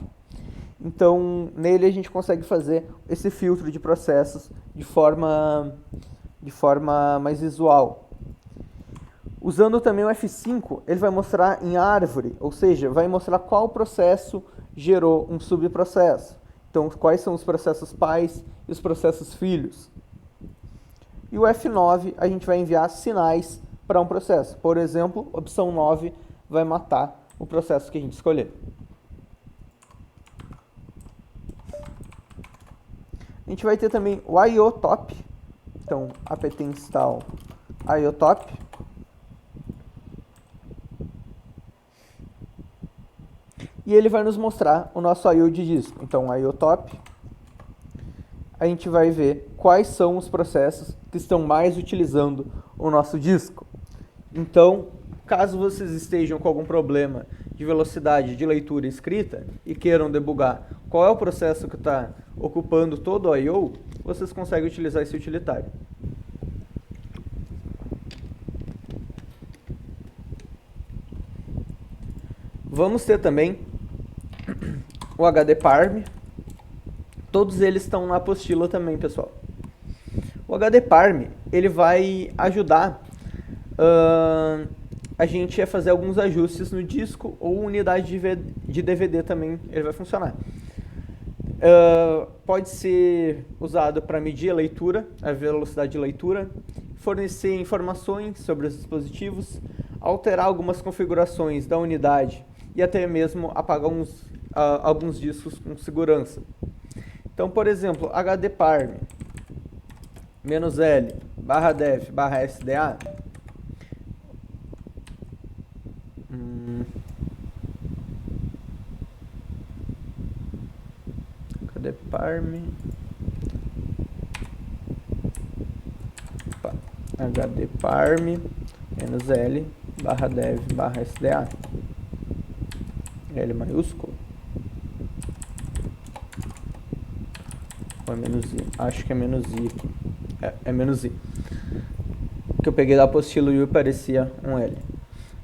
Então, nele a gente consegue fazer esse filtro de processos de forma mais visual. Usando também o F5, ele vai mostrar em árvore, ou seja, vai mostrar qual processo gerou um subprocesso. Então, quais são os processos pais e os processos filhos. E o F9, a gente vai enviar sinais para um processo. Por exemplo, opção 9 vai matar o processo que a gente escolher. A gente vai ter também o IOTOP. Então, apt install IOTOP. E ele vai nos mostrar o nosso I/O de disco. Então, IOTOP, a gente vai ver quais são os processos que estão mais utilizando o nosso disco. Então, caso vocês estejam com algum problema de velocidade de leitura e escrita e queiram debugar qual é o processo que está ocupando todo o I/O, vocês conseguem utilizar esse utilitário. Vamos ter também o HDParm. Todos eles estão na apostila também, pessoal. O HDParm, ele vai ajudar a gente a fazer alguns ajustes no disco ou unidade de DVD também, ele vai funcionar. Pode ser usado para medir a leitura, a velocidade de leitura, fornecer informações sobre os dispositivos, alterar algumas configurações da unidade e até mesmo apagar alguns discos com segurança. Então, por exemplo, HDParm -L /dev /sda HDParm HDParm -L /dev /sda L maiúsculo ou é -i? Acho que é -i aqui. É -i. Que eu peguei da apostila e parecia um L.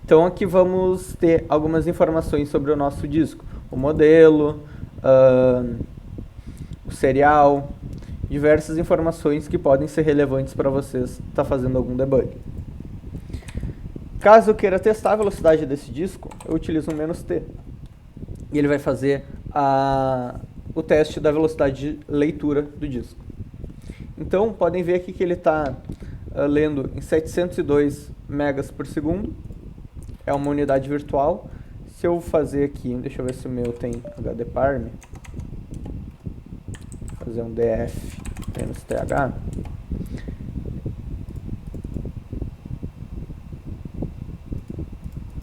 Então aqui vamos ter algumas informações sobre o nosso disco. O modelo, o serial, diversas informações que podem ser relevantes para vocês estar fazendo algum debug. Caso eu queira testar a velocidade desse disco, eu utilizo um "-t". E ele vai fazer o teste da velocidade de leitura do disco. Então, podem ver aqui que ele está lendo em 702 megas por segundo. É uma unidade virtual. Se eu fazer aqui, deixa eu ver se o meu tem HD Parm. Fazer um DF menos TH.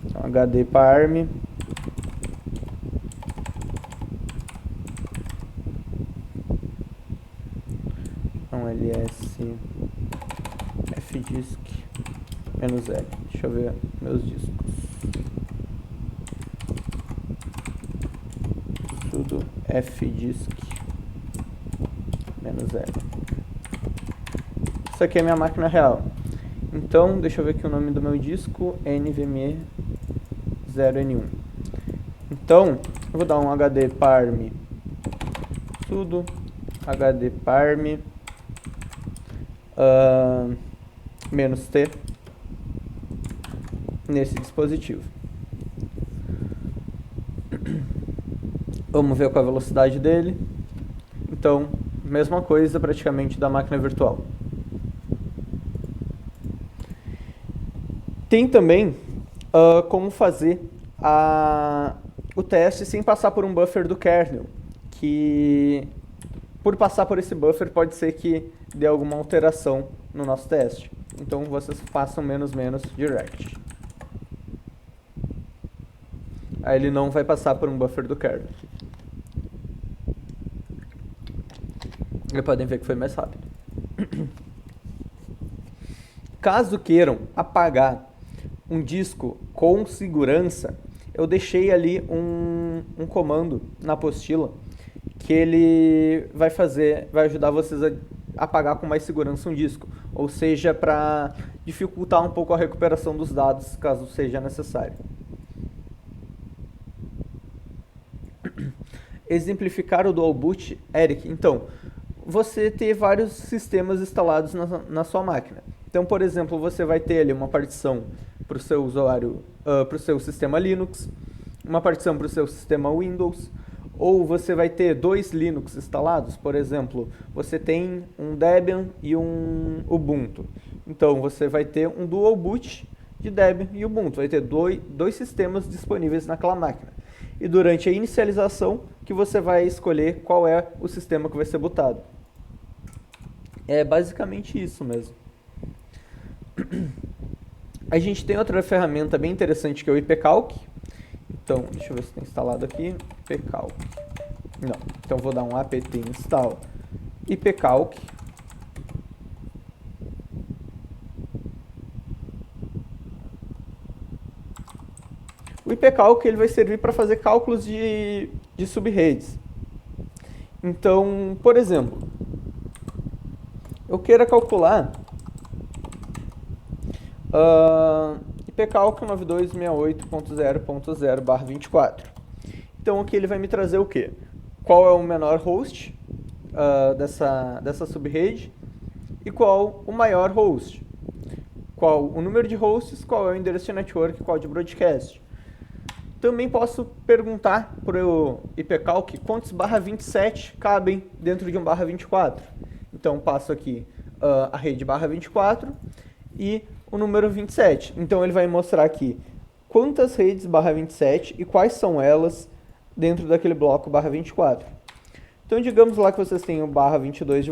Então, HD Parm. Então, ls fdisk menos L. Deixa eu ver meus discos. Sudo fdisk menos L. Isso aqui é minha máquina real. Então, deixa eu ver aqui o nome do meu disco, NVMe 0N1. Então, eu vou dar um HD Parm sudo HD Parm -t nesse dispositivo. Vamos ver qual a velocidade dele. Então, mesma coisa praticamente da máquina virtual. Tem também como fazer o teste sem passar por um buffer do kernel, que por passar por esse buffer pode ser que dê alguma alteração no nosso teste. Então vocês façam -" direct. Aí ele não vai passar por um buffer do kernel. E podem ver que foi mais rápido. Caso queiram apagar um disco com segurança, eu deixei ali um comando na apostila que ele vai ajudar vocês a apagar com mais segurança um disco, ou seja, para dificultar um pouco a recuperação dos dados, caso seja necessário. Exemplificar o dual boot, Eric. Então, você ter vários sistemas instalados na sua máquina. Então, por exemplo, você vai ter ali uma partição para o seu usuário, para o seu sistema Linux, uma partição para o seu sistema Windows, ou você vai ter 2 Linux instalados. Por exemplo, você tem um Debian e um Ubuntu. Então, você vai ter um dual boot de Debian e Ubuntu. Vai ter dois sistemas disponíveis naquela máquina. E durante a inicialização que você vai escolher qual é o sistema que vai ser bootado. É basicamente isso mesmo. A gente tem outra ferramenta bem interessante que é o ipcalc. Então, deixa eu ver se está instalado aqui. ipcalc. Não. Então, vou dar um apt install ipcalc. O ipcalc ele vai servir para fazer cálculos de subredes. Então, por exemplo, eu queira calcular ipcalc 9268.0.0/24. Então aqui ele vai me trazer o quê? Qual é o menor host dessa subrede e qual o maior host. Qual o número de hosts, qual é o endereço de network, qual de broadcast. Também posso perguntar para o ipcalc quantos /27 cabem dentro de um /24. Então passo aqui a rede /24 e o número 27. Então ele vai mostrar aqui quantas redes /27 e quais são elas dentro daquele bloco /24. Então digamos lá que vocês têm o /22 de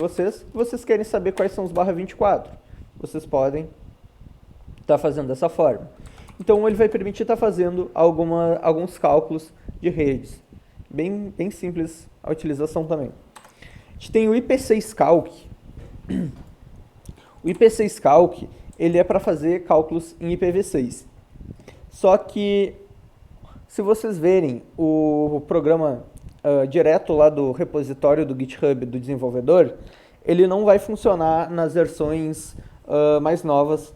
vocês querem saber quais são os /24. Vocês podem estar fazendo dessa forma. Então ele vai permitir estar fazendo alguns cálculos de redes. Bem simples a utilização também. A gente tem o IP6Calc. O IP6Calc ele é para fazer cálculos em IPv6. Só que, se vocês verem o programa direto lá do repositório do GitHub do desenvolvedor, ele não vai funcionar nas versões mais novas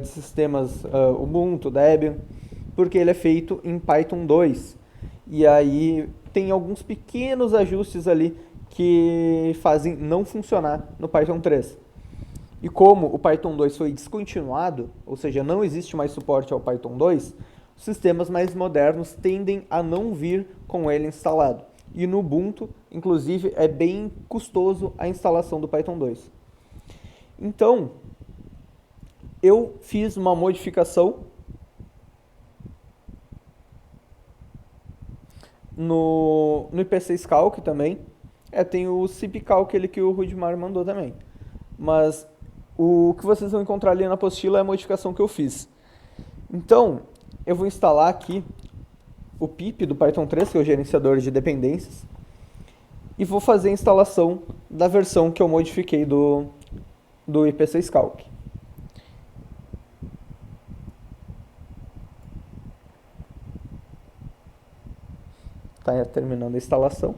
de sistemas Ubuntu, Debian, porque ele é feito em Python 2. E aí tem alguns pequenos ajustes ali que fazem não funcionar no Python 3. E como o Python 2 foi descontinuado, ou seja, não existe mais suporte ao Python 2, os sistemas mais modernos tendem a não vir com ele instalado. E no Ubuntu, inclusive, é bem custoso a instalação do Python 2. Então, eu fiz uma modificação no IP6 Calc também. Tem o cipcalc, aquele que o Rudimar mandou também. Mas o que vocês vão encontrar ali na apostila é a modificação que eu fiz. Então, eu vou instalar aqui o pip do Python 3, que é o gerenciador de dependências, e vou fazer a instalação da versão que eu modifiquei do IP6 Calc. Está terminando a instalação.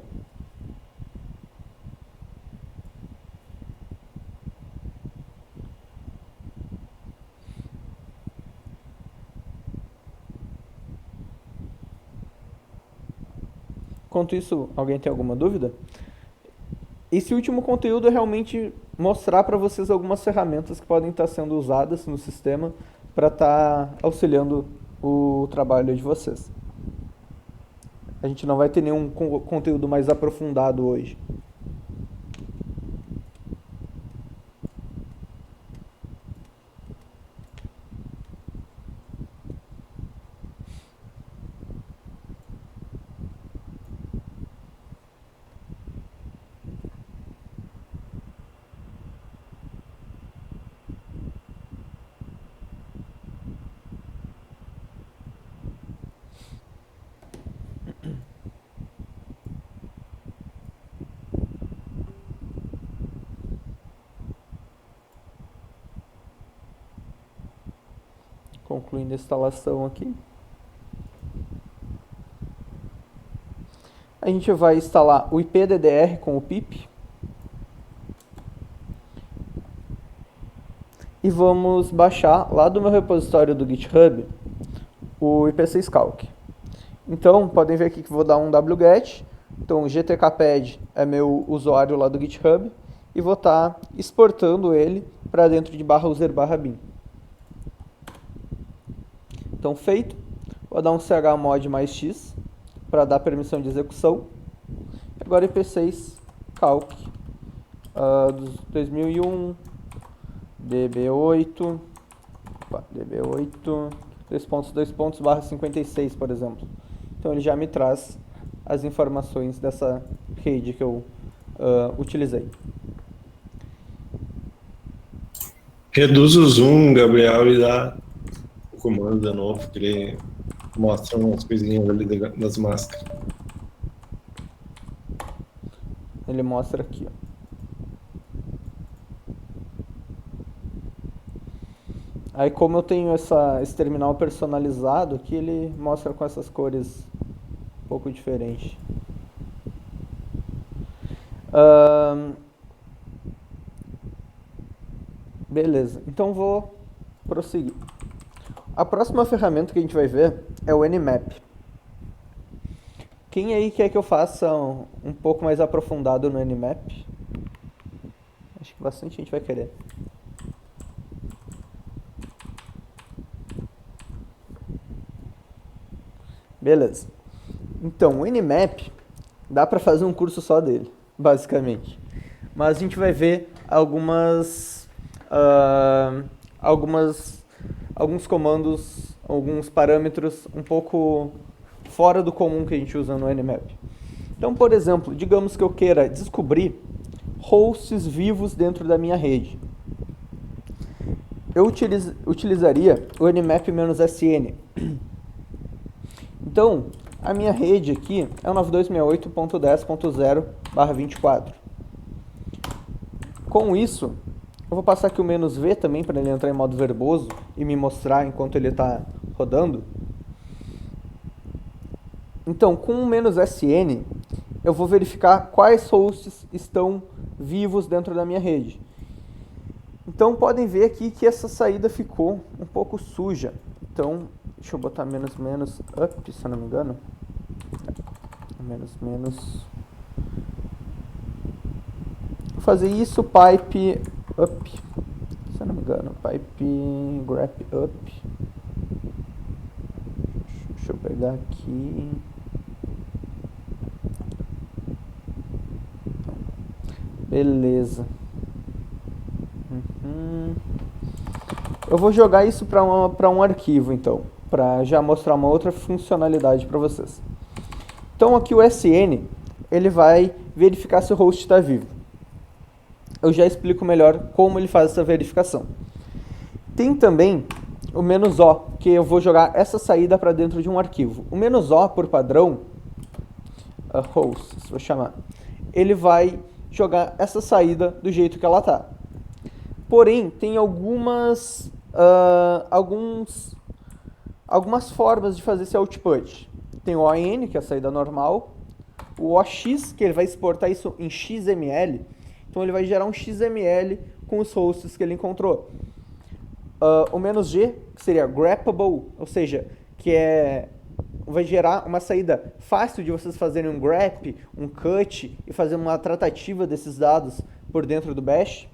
Enquanto isso, alguém tem alguma dúvida? Esse último conteúdo é realmente mostrar para vocês algumas ferramentas que podem estar sendo usadas no sistema para estar auxiliando o trabalho de vocês. A gente não vai ter nenhum conteúdo mais aprofundado hoje. Concluindo a instalação aqui. A gente vai instalar o IPDDR com o pip. E vamos baixar lá do meu repositório do GitHub o IP6 Calc. Então, podem ver aqui que vou dar um wget. Então, o gtkpad é meu usuário lá do GitHub. E vou estar exportando ele para dentro de /user/bin. Então, feito. Vou dar um chmod mais x para dar permissão de execução. Agora IP6 Calc dos 2001, DB8, 2.2. /56, por exemplo. Então ele já me traz as informações dessa rede que eu utilizei. Reduz o zoom, Gabriel, e dá o comando de novo, que ele mostra umas coisinhas ali das máscaras. Ele mostra aqui, ó. Aí, como eu tenho esse terminal personalizado aqui, ele mostra com essas cores um pouco diferentes. Beleza, então vou prosseguir. A próxima ferramenta que a gente vai ver é o Nmap. Quem aí quer que eu faça um pouco mais aprofundado no Nmap? Acho que bastante gente vai querer. Beleza. Então, o Nmap dá para fazer um curso só dele, basicamente. Mas a gente vai ver alguns comandos, alguns parâmetros um pouco fora do comum que a gente usa no Nmap. Então, por exemplo, digamos que eu queira descobrir hosts vivos dentro da minha rede. Eu utilizaria o nmap-sn. Então, a minha rede aqui é o 9268.10.0/24. Com isso, eu vou passar aqui o "-v" também para ele entrar em modo verboso e me mostrar enquanto ele está rodando. Então, com o "-sn", eu vou verificar quais hosts estão vivos dentro da minha rede. Então, podem ver aqui que essa saída ficou um pouco suja. Então, deixa eu botar "-up", se eu não me engano. Vou fazer isso, pipe up. engano, pipe grep up. Deixa eu pegar aqui. Beleza. Eu vou jogar isso para um arquivo, então, para já mostrar uma outra funcionalidade para vocês. Então aqui o SN, ele vai verificar se o host está vivo. Eu já explico melhor como ele faz essa verificação. Tem também o "-o", que eu vou jogar essa saída para dentro de um arquivo. O "-o", por padrão, hosts, vou chamar, ele vai jogar essa saída do jeito que ela está. Porém, tem algumas formas de fazer esse output. Tem o ON, que é a saída normal, o OX, que ele vai exportar isso em XML, então ele vai gerar um XML com os hosts que ele encontrou. O "-g", que seria greppable, ou seja, vai gerar uma saída fácil de vocês fazerem um grep, um cut e fazer uma tratativa desses dados por dentro do bash.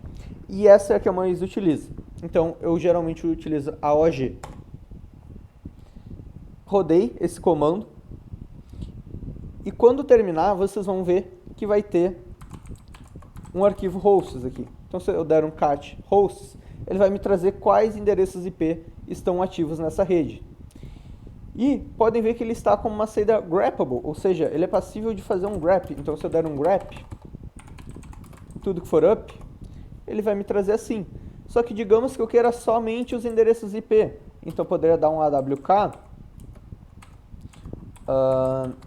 E essa é a que eu mais utilizo. Então, eu geralmente utilizo a OG. Rodei esse comando. E quando terminar, vocês vão ver que vai ter um arquivo hosts aqui. Então, se eu der um cat hosts, ele vai me trazer quais endereços IP estão ativos nessa rede. E podem ver que ele está como uma saída greppable, ou seja, ele é passível de fazer um grep. Então, se eu der um grep, tudo que for up, ele vai me trazer assim. Só que digamos que eu queira somente os endereços IP. Então, eu poderia dar um AWK,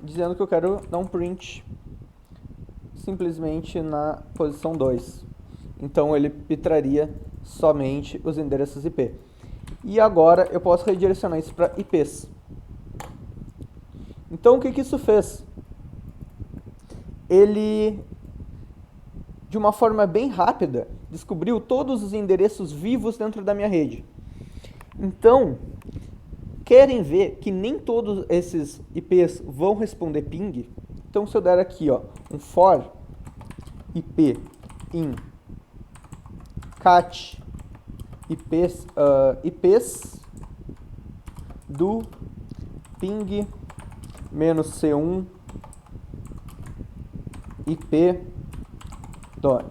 dizendo que eu quero dar um print simplesmente na posição 2. Então, ele me traria somente os endereços IP. E agora, eu posso redirecionar isso para IPs. Então, o que isso fez? Ele, de uma forma bem rápida, descobriu todos os endereços vivos dentro da minha rede. Então, querem ver que nem todos esses IPs vão responder ping? Então, se eu der aqui, ó, um for IP in cat IPs do ping -C1 IP done.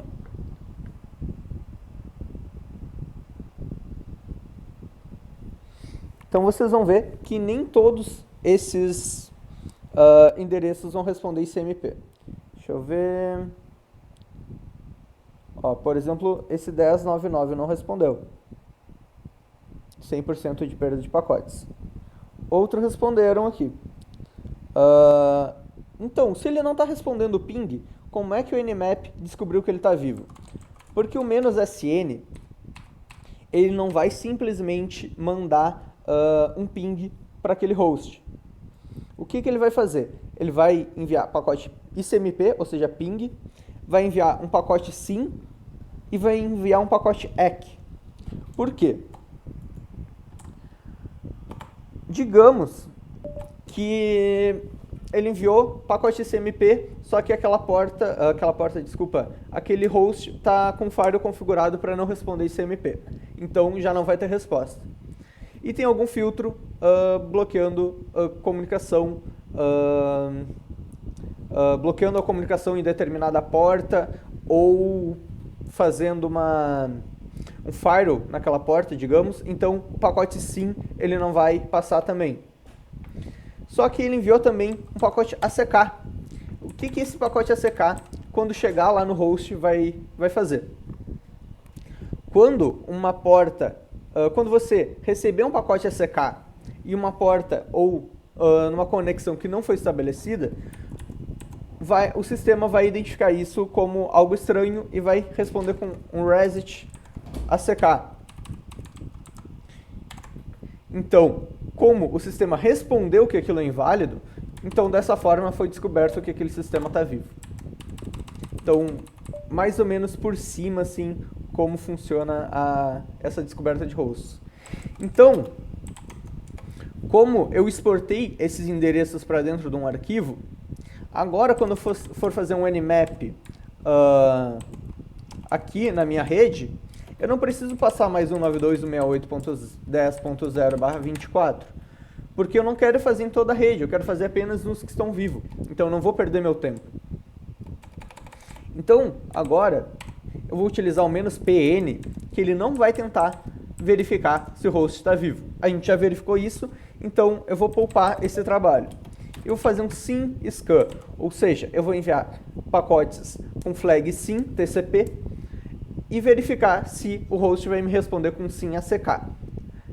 Então vocês vão ver que nem todos esses endereços vão responder ICMP. Deixa eu ver. Ó, por exemplo, esse 1099 não respondeu. 100% de perda de pacotes. Outros responderam aqui. Então, se ele não está respondendo o ping, como é que o Nmap descobriu que ele está vivo? Porque o "-sn, ele não vai simplesmente mandar um ping para aquele host. O que ele vai fazer? Ele vai enviar pacote ICMP, ou seja, ping, vai enviar um pacote SYN e vai enviar um pacote ECK. Por quê? Digamos que ele enviou pacote ICMP, só que aquele host está com o firewall configurado para não responder ICMP. Então já não vai ter resposta. E tem algum filtro bloqueando comunicação, bloqueando a comunicação em determinada porta ou fazendo um firewall naquela porta, digamos. Então o pacote SYN ele não vai passar também. Só que ele enviou também um pacote ACK. O que esse pacote ACK, quando chegar lá no host, vai fazer? Quando você receber um pacote ACK e uma porta ou numa conexão que não foi estabelecida, o sistema vai identificar isso como algo estranho e vai responder com um reset ACK. Então, como o sistema respondeu que aquilo é inválido, então dessa forma foi descoberto que aquele sistema está vivo. Então, mais ou menos por cima, assim, como funciona essa descoberta de hosts. Então, como eu exportei esses endereços para dentro de um arquivo, agora quando eu for fazer um Nmap aqui na minha rede, Eu não preciso passar mais 192.168.10.0/24, porque eu não quero fazer em toda a rede, eu quero fazer apenas nos que estão vivos. Então eu não vou perder meu tempo. Então, agora, eu vou utilizar o "-pn", que ele não vai tentar verificar se o host está vivo. A gente já verificou isso, então eu vou poupar esse trabalho. Eu vou fazer um sim scan, ou seja, eu vou enviar pacotes com flag sim TCP e verificar se o host vai me responder com sim ACK.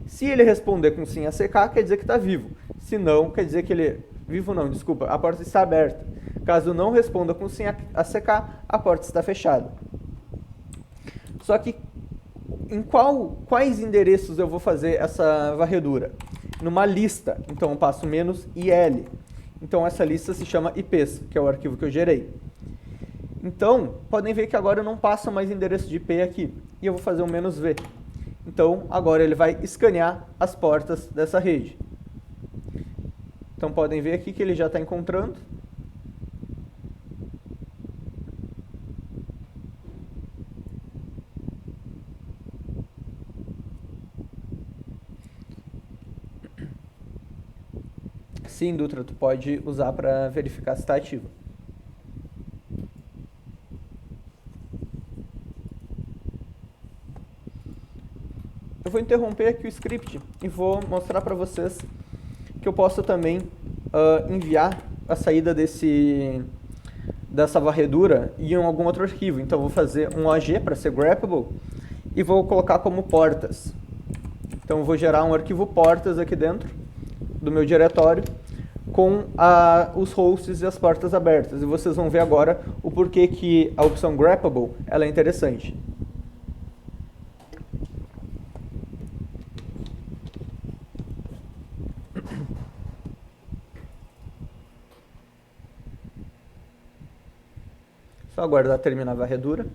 Se ele responder com sim ACK, quer dizer que está vivo. Se não, quer dizer que ele... Vivo não, desculpa, a porta está aberta. Caso não responda com sim ACK, a porta está fechada. Só que em quais endereços eu vou fazer essa varredura? Numa lista, então eu passo "-il". Então essa lista se chama IPs, que é o arquivo que eu gerei. Então, podem ver que agora eu não passo mais endereço de IP aqui. E eu vou fazer um "-v". Então, agora ele vai escanear as portas dessa rede. Então, podem ver aqui que ele já está encontrando. Sim, Dutra, tu pode usar para verificar se está ativo. Eu vou interromper aqui o script e vou mostrar para vocês que eu posso também enviar a saída dessa varredura em algum outro arquivo. Então, eu vou fazer um OG para ser grepable e vou colocar como portas. Então, eu vou gerar um arquivo portas aqui dentro do meu diretório com os hosts e as portas abertas. E vocês vão ver agora o porquê que a opção grepable ela é interessante. Só aguardar terminar a varredura.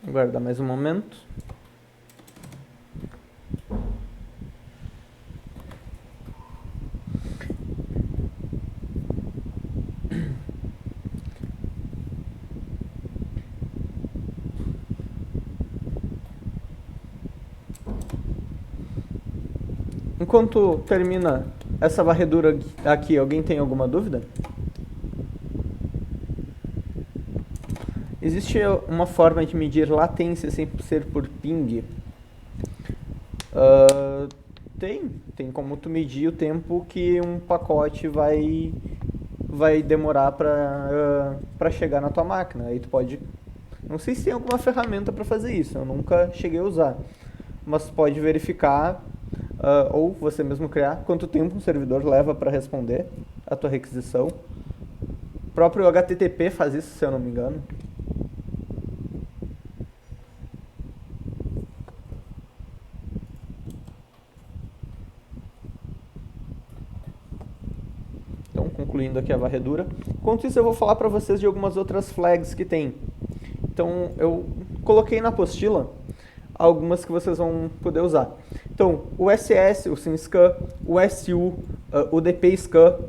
Aguardar mais um momento. Enquanto termina essa varredura aqui, alguém tem alguma dúvida? Existe uma forma de medir latência sem ser por ping? Tem como tu medir o tempo que um pacote vai demorar para chegar na tua máquina. Aí tu pode... Não sei se tem alguma ferramenta para fazer isso, eu nunca cheguei a usar. Mas pode verificar, ou você mesmo criar, quanto tempo um servidor leva para responder a tua requisição. O próprio HTTP faz isso, se eu não me engano. Então, concluindo aqui a varredura. Enquanto isso, eu vou falar para vocês de algumas outras flags que tem. Então, eu coloquei na apostila algumas que vocês vão poder usar. Então, o SS, o SYN-SCAN, o SU, o DP-SCAN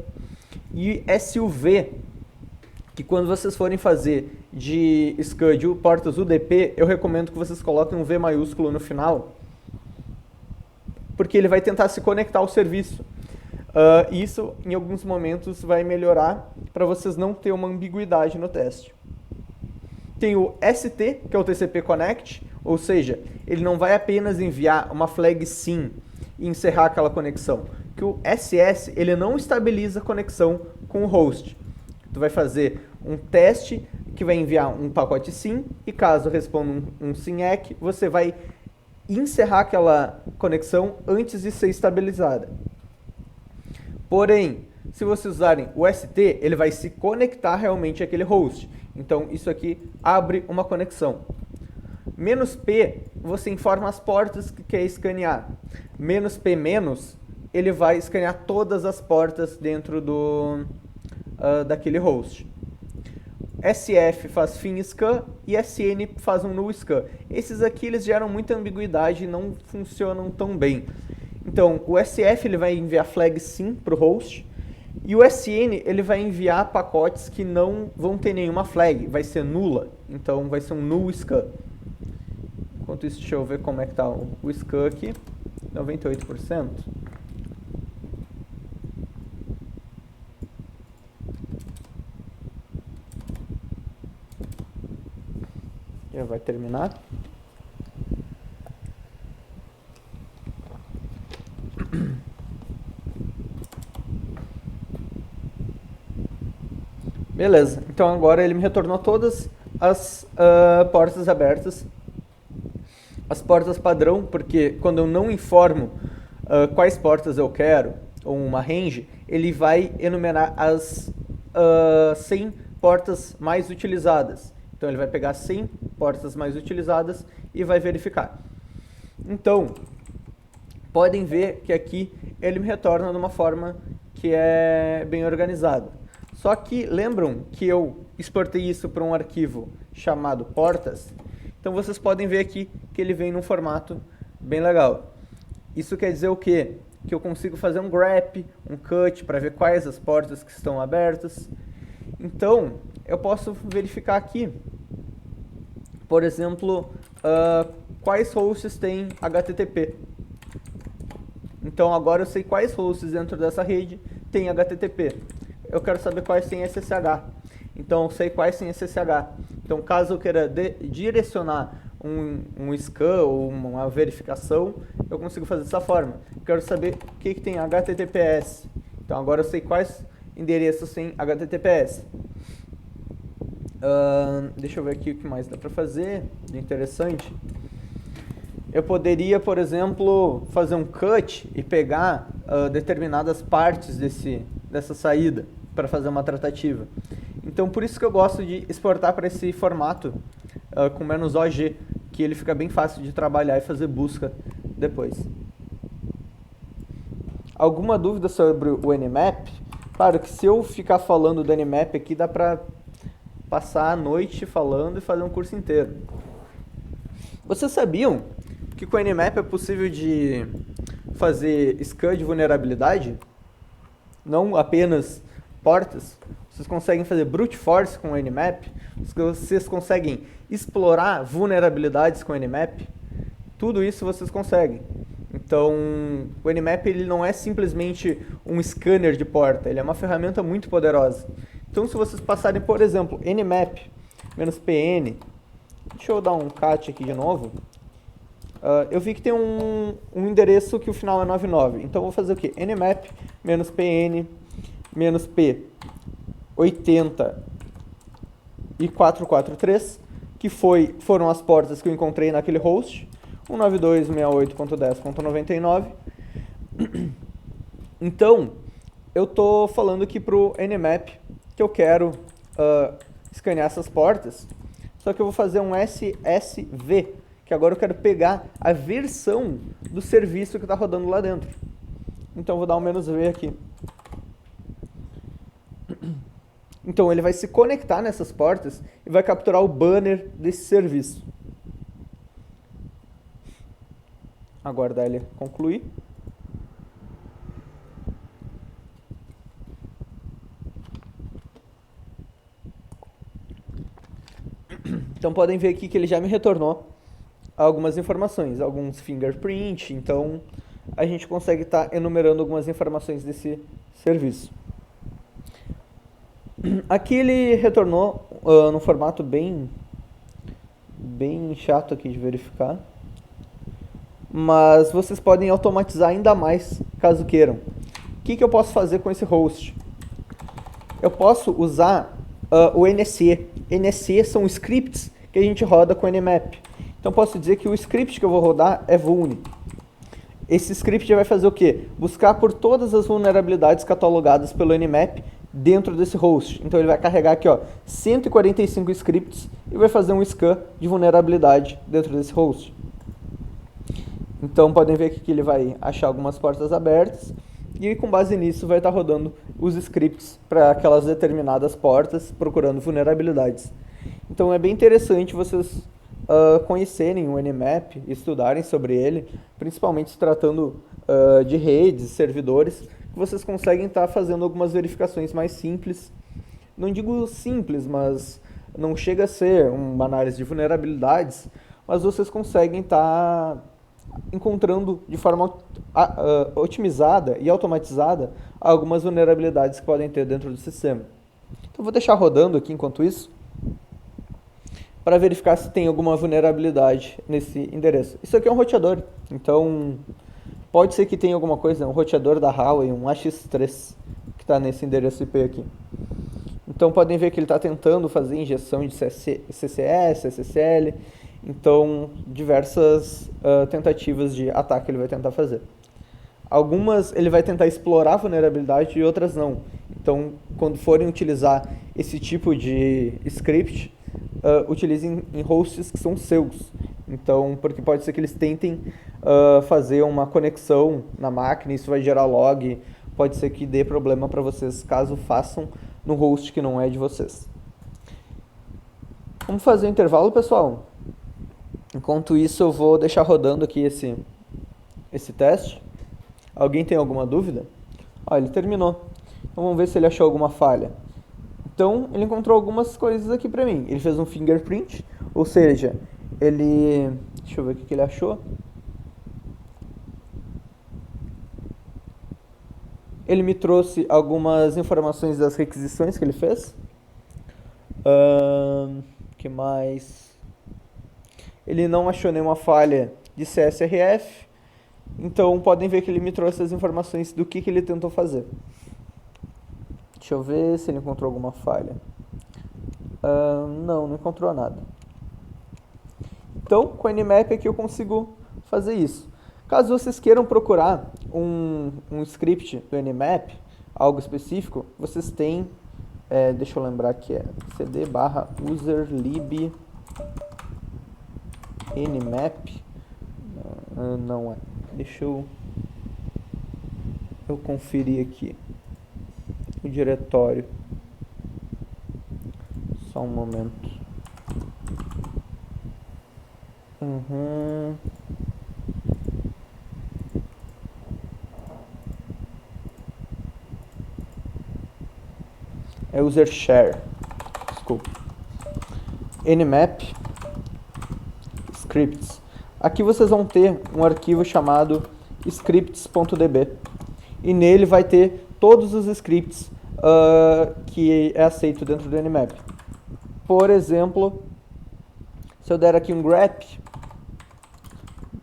e SUV, que quando vocês forem fazer de SCAN de portas UDP, eu recomendo que vocês coloquem um V maiúsculo no final, porque ele vai tentar se conectar ao serviço. Isso, em alguns momentos, vai melhorar para vocês não ter uma ambiguidade no teste. Tem o ST, que é o TCP Connect, ou seja, ele não vai apenas enviar uma flag SYN e encerrar aquela conexão. Que o SS, ele não estabiliza a conexão com o host. Tu vai fazer um teste que vai enviar um pacote SYN e caso responda um SYN-ACK, você vai encerrar aquela conexão antes de ser estabilizada. Porém, se vocês usarem o ST, ele vai se conectar realmente àquele host. Então, isso aqui abre uma conexão. "-p", você informa as portas que quer escanear. "-p-", ele vai escanear todas as portas dentro daquele host. SF faz fin scan e SN faz um null scan. Esses aqui eles geram muita ambiguidade e não funcionam tão bem. Então, o SF ele vai enviar flag sim para o host, e o SN ele vai enviar pacotes que não vão ter nenhuma flag, vai ser nula, então vai ser um null scan. Enquanto isso, deixa eu ver como é que está o scan aqui, 98%. Já vai terminar. Beleza, então agora ele me retornou todas as portas abertas, as portas padrão, porque quando eu não informo quais portas eu quero, ou uma range, ele vai enumerar as 100 portas mais utilizadas. Então ele vai pegar 100 portas mais utilizadas e vai verificar. Então, podem ver que aqui ele me retorna de uma forma que é bem organizada. Só que lembram que eu exportei isso para um arquivo chamado portas? Então vocês podem ver aqui que ele vem num formato bem legal. Isso quer dizer o quê? Que eu consigo fazer um grep, um cut para ver quais as portas que estão abertas. Então eu posso verificar aqui, por exemplo, quais hosts têm HTTP. Então agora eu sei quais hosts dentro dessa rede têm HTTP. Eu quero saber quais têm SSH. Então eu sei quais têm SSH. Então caso eu queira direcionar um scan ou uma verificação, eu consigo fazer dessa forma. Eu quero saber o que tem HTTPS. Então agora eu sei quais endereços têm HTTPS. Deixa eu ver aqui o que mais dá para fazer de interessante. Eu poderia, por exemplo, fazer um cut e pegar determinadas partes dessa saída para fazer uma tratativa. Então, por isso que eu gosto de exportar para esse formato com "-OG", que ele fica bem fácil de trabalhar e fazer busca depois. Alguma dúvida sobre o Nmap? Claro que se eu ficar falando do Nmap aqui, dá para passar a noite falando e fazer um curso inteiro. Vocês sabiam que com o Nmap é possível de fazer scan de vulnerabilidade? Não apenas portas. Vocês conseguem fazer brute force com o Nmap. Vocês conseguem explorar vulnerabilidades com o Nmap. Tudo isso vocês conseguem. Então, o Nmap ele não é simplesmente um scanner de porta. Ele é uma ferramenta muito poderosa. Então, se vocês passarem, por exemplo, Nmap -pn, deixa eu dar um cat aqui de novo. Eu vi que tem um endereço que o final é 99. Então, eu vou fazer o quê? Nmap -pn -p 80 e 443, que foram as portas que eu encontrei naquele host, 192.168.10.99. Então, eu estou falando aqui para o Nmap que eu quero escanear essas portas, só que eu vou fazer um SSV, que agora eu quero pegar a versão do serviço que está rodando lá dentro. Então, eu vou dar um "-v" aqui. Então ele vai se conectar nessas portas e vai capturar o banner desse serviço. Aguardar ele concluir. Então podem ver aqui que ele já me retornou algumas informações, alguns fingerprint. Então a gente consegue estar enumerando algumas informações desse serviço. Aqui ele retornou no formato bem chato aqui de verificar, mas vocês podem automatizar ainda mais caso queiram. O que eu posso fazer com esse host? Eu posso usar o NC. NC são scripts que a gente roda com o Nmap. Então posso dizer que o script que eu vou rodar é vuln. Esse script vai fazer o quê? Buscar por todas as vulnerabilidades catalogadas pelo Nmap dentro desse host. Então ele vai carregar aqui 145 scripts e vai fazer um scan de vulnerabilidade dentro desse host. Então podem ver aqui que ele vai achar algumas portas abertas E com base nisso vai estar rodando os scripts para aquelas determinadas portas, procurando vulnerabilidades. Então é bem interessante vocês conhecerem o Nmap, estudarem sobre ele, principalmente se tratando de redes, servidores, que vocês conseguem estar fazendo algumas verificações mais simples. Não digo simples, mas não chega a ser uma análise de vulnerabilidades, mas vocês conseguem estar encontrando de forma otimizada e automatizada algumas vulnerabilidades que podem ter dentro do sistema. Então vou deixar rodando aqui enquanto isso, para verificar se tem alguma vulnerabilidade nesse endereço. Isso aqui é um roteador, então pode ser que tenha alguma coisa, um roteador da Huawei, um AX3, que está nesse endereço IP aqui. Então podem ver que ele está tentando fazer injeção de CCS, SSL, então diversas tentativas de ataque ele vai tentar fazer. Algumas ele vai tentar explorar a vulnerabilidade e outras não. Então quando forem utilizar esse tipo de script, utilizem em hosts que são seus. Então, porque pode ser que eles tentem fazer uma conexão na máquina, isso vai gerar log, pode ser que dê problema para vocês caso façam no host que não é de vocês. Vamos fazer um intervalo, pessoal. Enquanto isso, eu vou deixar rodando aqui esse teste. Alguém tem alguma dúvida? Ele terminou. Então vamos ver se ele achou alguma falha. Então, ele encontrou algumas coisas aqui pra mim. Ele fez um fingerprint, ou seja, ele... Deixa eu ver o que ele achou. Ele me trouxe algumas informações das requisições que ele fez. Que mais? Ele não achou nenhuma falha de CSRF. Então, podem ver que ele me trouxe as informações do que ele tentou fazer. Deixa eu ver se ele encontrou alguma falha. Não encontrou nada. Então, com o Nmap aqui eu consigo fazer isso. Caso vocês queiram procurar um script do Nmap, algo específico, vocês têm, deixa eu lembrar que é cd/userlib nmap. Não é. Deixa eu conferir aqui o diretório. Só um momento. É user share. Desculpa. Nmap scripts. Aqui vocês vão ter um arquivo chamado scripts.db. E nele vai ter todos os scripts que é aceito dentro do Nmap. Por exemplo, se eu der aqui um grep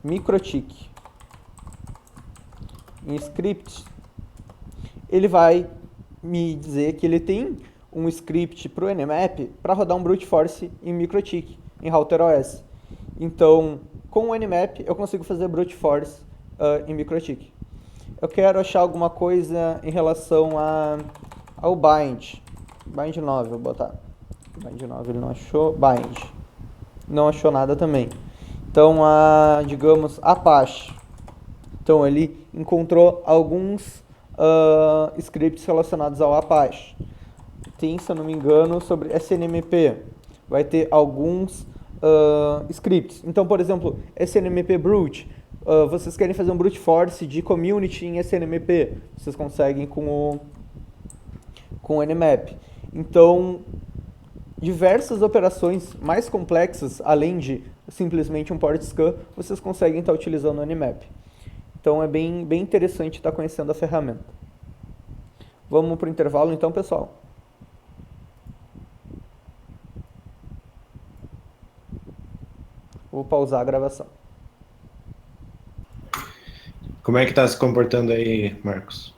microtik em script, ele vai me dizer que ele tem um script para o Nmap para rodar um brute force em microtik, em RouterOS. Então, com o Nmap eu consigo fazer brute force em microtik. Eu quero achar alguma coisa em relação ao bind 9, vou botar bind 9, ele não achou, bind não achou nada também. Então, digamos, Apache, então ele encontrou alguns scripts relacionados ao Apache. Tem, se eu não me engano, sobre SNMP, vai ter alguns scripts. Então, por exemplo, SNMP brute, vocês querem fazer um brute force de community em SNMP, vocês conseguem com o Nmap. Então, diversas operações mais complexas, além de simplesmente um port scan, vocês conseguem estar utilizando o Nmap. Então, é bem interessante estar conhecendo a ferramenta. Vamos para o intervalo então, pessoal. Vou pausar a gravação. Como é que está se comportando aí, Marcos?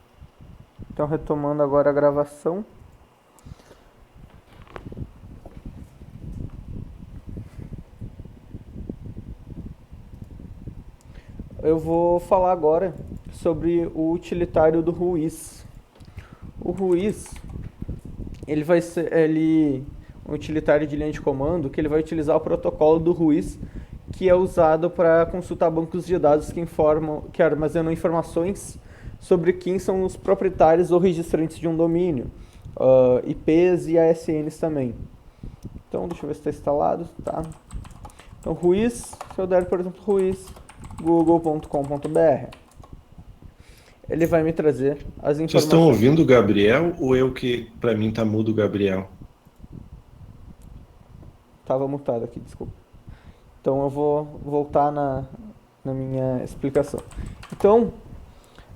Então, retomando agora a gravação. Eu vou falar agora sobre o utilitário do Ruiz. O Ruiz, ele vai ser um utilitário de linha de comando que ele vai utilizar o protocolo do Ruiz, que é usado para consultar bancos de dados que armazenam informações sobre quem são os proprietários ou registrantes de um domínio, IPs e ASNs também. Então, deixa eu ver se está instalado. Tá. Então, Ruiz, se eu der, por exemplo, Ruiz, google.com.br, ele vai me trazer as informações. Vocês estão ouvindo o Gabriel ou eu que, para mim, tá mudo o Gabriel? Tava mutado aqui, desculpa. Então, eu vou voltar na minha explicação. Então,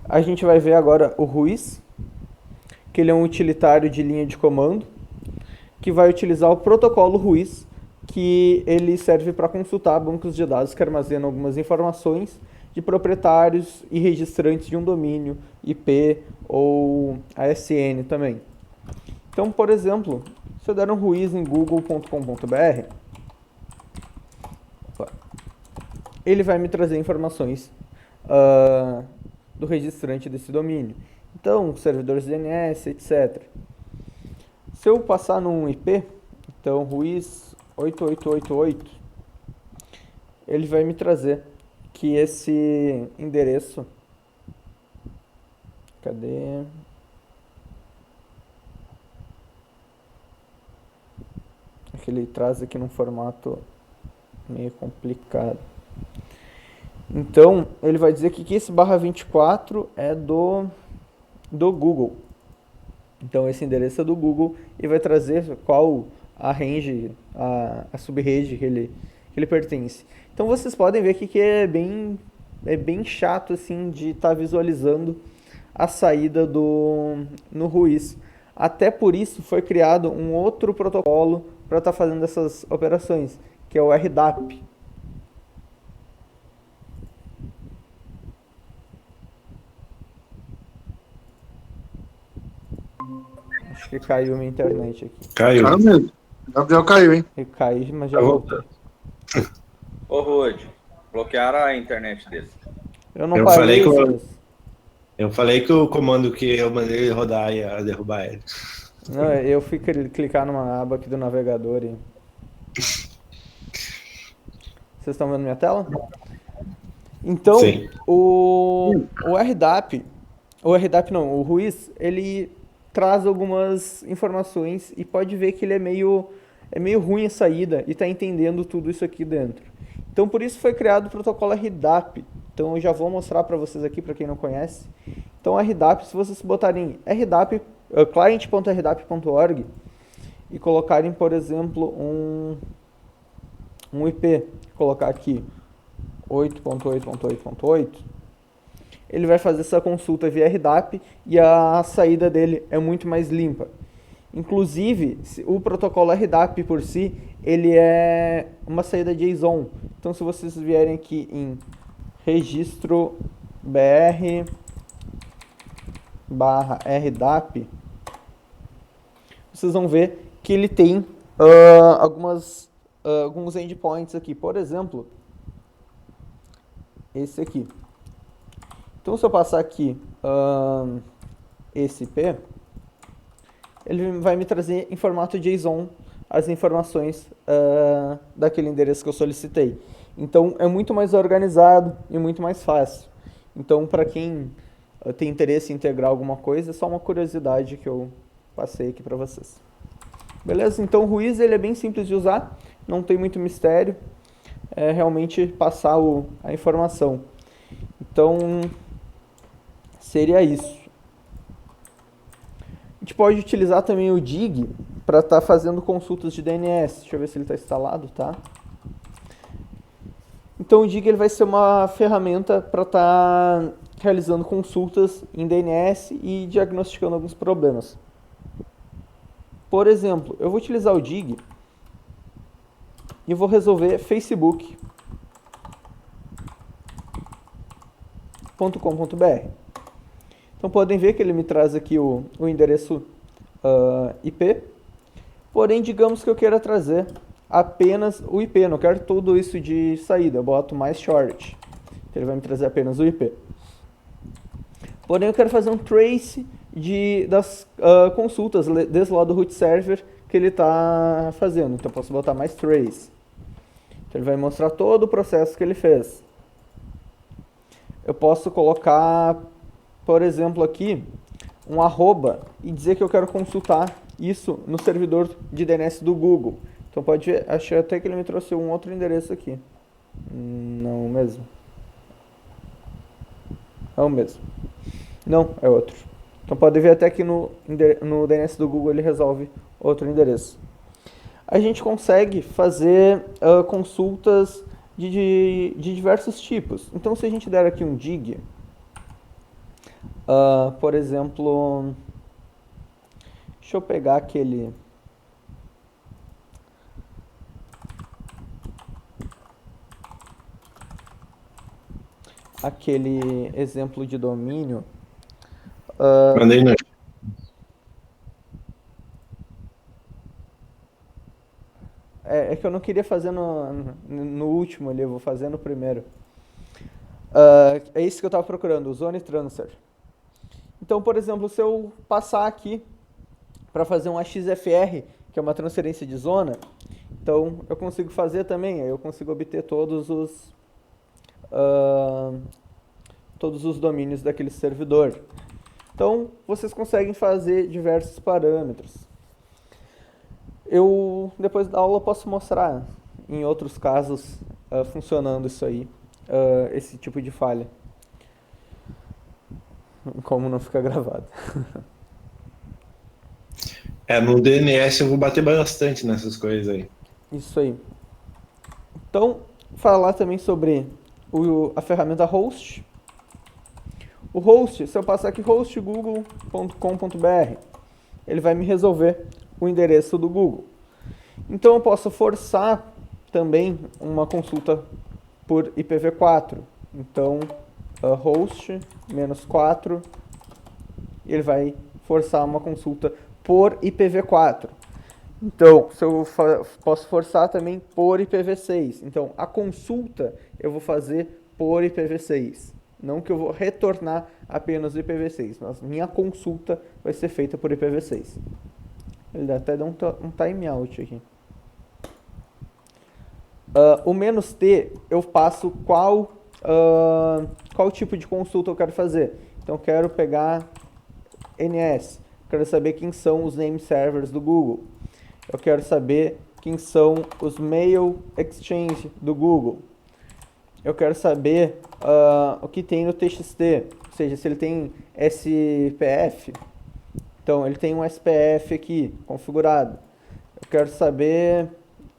a gente vai ver agora o Ruiz, que ele é um utilitário de linha de comando, que vai utilizar o protocolo Ruiz, que ele serve para consultar bancos de dados que armazenam algumas informações de proprietários e registrantes de um domínio, IP ou ASN também. Então, por exemplo, se eu der um Ruiz em google.com.br, ele vai me trazer informações do registrante desse domínio. Então, servidores DNS, etc. Se eu passar num IP, então Ruiz 8888, ele vai me trazer que esse endereço, cadê? É que ele traz aqui num formato meio complicado. Então, ele vai dizer que esse /24 é do Google. Então, esse endereço é do Google e vai trazer qual a range, a subrede que ele pertence. Então, vocês podem ver aqui que é bem chato assim de estar visualizando a saída no Ruiz. Até por isso foi criado um outro protocolo para estar fazendo essas operações, que é o RDAP. Acho que caiu minha internet aqui. Caiu. Caiu mesmo. Gabriel caiu, hein? Ele caiu, mas já voltou. Ô, Rude, bloquearam a internet dele. Eu não Eu parei falei que isso. Eu falei que o comando que eu mandei ele rodar ia derrubar ele. Não, eu fui clicar numa aba aqui do navegador e... Vocês estão vendo minha tela? Então, Sim. o RDAP, o Ruiz, ele traz algumas informações e pode ver que ele é meio ruim a saída e está entendendo tudo isso aqui dentro. Então, por isso foi criado o protocolo RDAP. Então, eu já vou mostrar para vocês aqui, para quem não conhece. Então, RDAP, se vocês botarem RDAP, client.rdap.org e colocarem, por exemplo, um IP, colocar aqui 8.8.8.8, ele vai fazer essa consulta via RDAP e a saída dele é muito mais limpa. Inclusive, o protocolo RDAP por si, ele é uma saída JSON. Então, se vocês vierem aqui em registro br/rdap, vocês vão ver que ele tem alguns endpoints aqui. Por exemplo, esse aqui. Então, se eu passar aqui esse IP, ele vai me trazer em formato JSON as informações daquele endereço que eu solicitei. Então, é muito mais organizado e muito mais fácil. Então, para quem tem interesse em integrar alguma coisa, é só uma curiosidade que eu passei aqui para vocês. Beleza? Então, o Ruiz ele é bem simples de usar, não tem muito mistério, é realmente passar a informação. Então, seria isso. A gente pode utilizar também o DIG para estar fazendo consultas de DNS. Deixa eu ver se ele está instalado, tá? Então o DIG ele vai ser uma ferramenta para estar realizando consultas em DNS e diagnosticando alguns problemas. Por exemplo, eu vou utilizar o DIG e vou resolver facebook.com.br. Então podem ver que ele me traz aqui o endereço IP, porém digamos que eu queira trazer apenas o IP, eu não quero tudo isso de saída, eu boto mais short, então ele vai me trazer apenas o IP. Porém eu quero fazer um trace das consultas desde lá do root server que ele está fazendo, então eu posso botar mais trace. Então ele vai mostrar todo o processo que ele fez. Eu posso colocar por exemplo, aqui, um arroba e dizer que eu quero consultar isso no servidor de DNS do Google. Então pode ver, achei até que ele me trouxe um outro endereço aqui. Não mesmo. É o mesmo. Não, é outro. Então pode ver até que no DNS do Google ele resolve outro endereço. A gente consegue fazer consultas de diversos tipos. Então se a gente der aqui um dig, por exemplo, deixa eu pegar aquele exemplo de domínio. Mandei no... É que eu não queria fazer no último ali, eu vou fazer no primeiro. É isso que eu estava procurando, o Zone Transfer. Então, por exemplo, se eu passar aqui para fazer um AXFR, que é uma transferência de zona, então eu consigo fazer também, aí eu consigo obter todos os domínios daquele servidor. Então, vocês conseguem fazer diversos parâmetros. Eu, depois da aula, posso mostrar em outros casos funcionando isso aí, esse tipo de falha. Como não fica gravado. No DNS eu vou bater bastante nessas coisas aí. Isso aí. Então, falar também sobre a ferramenta host. O host, se eu passar aqui hostgoogle.com.br, ele vai me resolver o endereço do Google. Então eu posso forçar também uma consulta por IPv4. Então, host -4, ele vai forçar uma consulta por IPv4. Então, se eu posso forçar também por IPv6. Então, a consulta eu vou fazer por IPv6. Não que eu vou retornar apenas o IPv6, mas minha consulta vai ser feita por IPv6. Ele até dá um timeout aqui. O "-t", eu passo qual tipo de consulta eu quero fazer. Então, eu quero pegar NS. Quero saber quem são os name servers do Google. Eu quero saber quem são os mail exchange do Google. Eu quero saber o que tem no TXT, ou seja, se ele tem SPF. Então, ele tem um SPF aqui, configurado. Eu quero saber,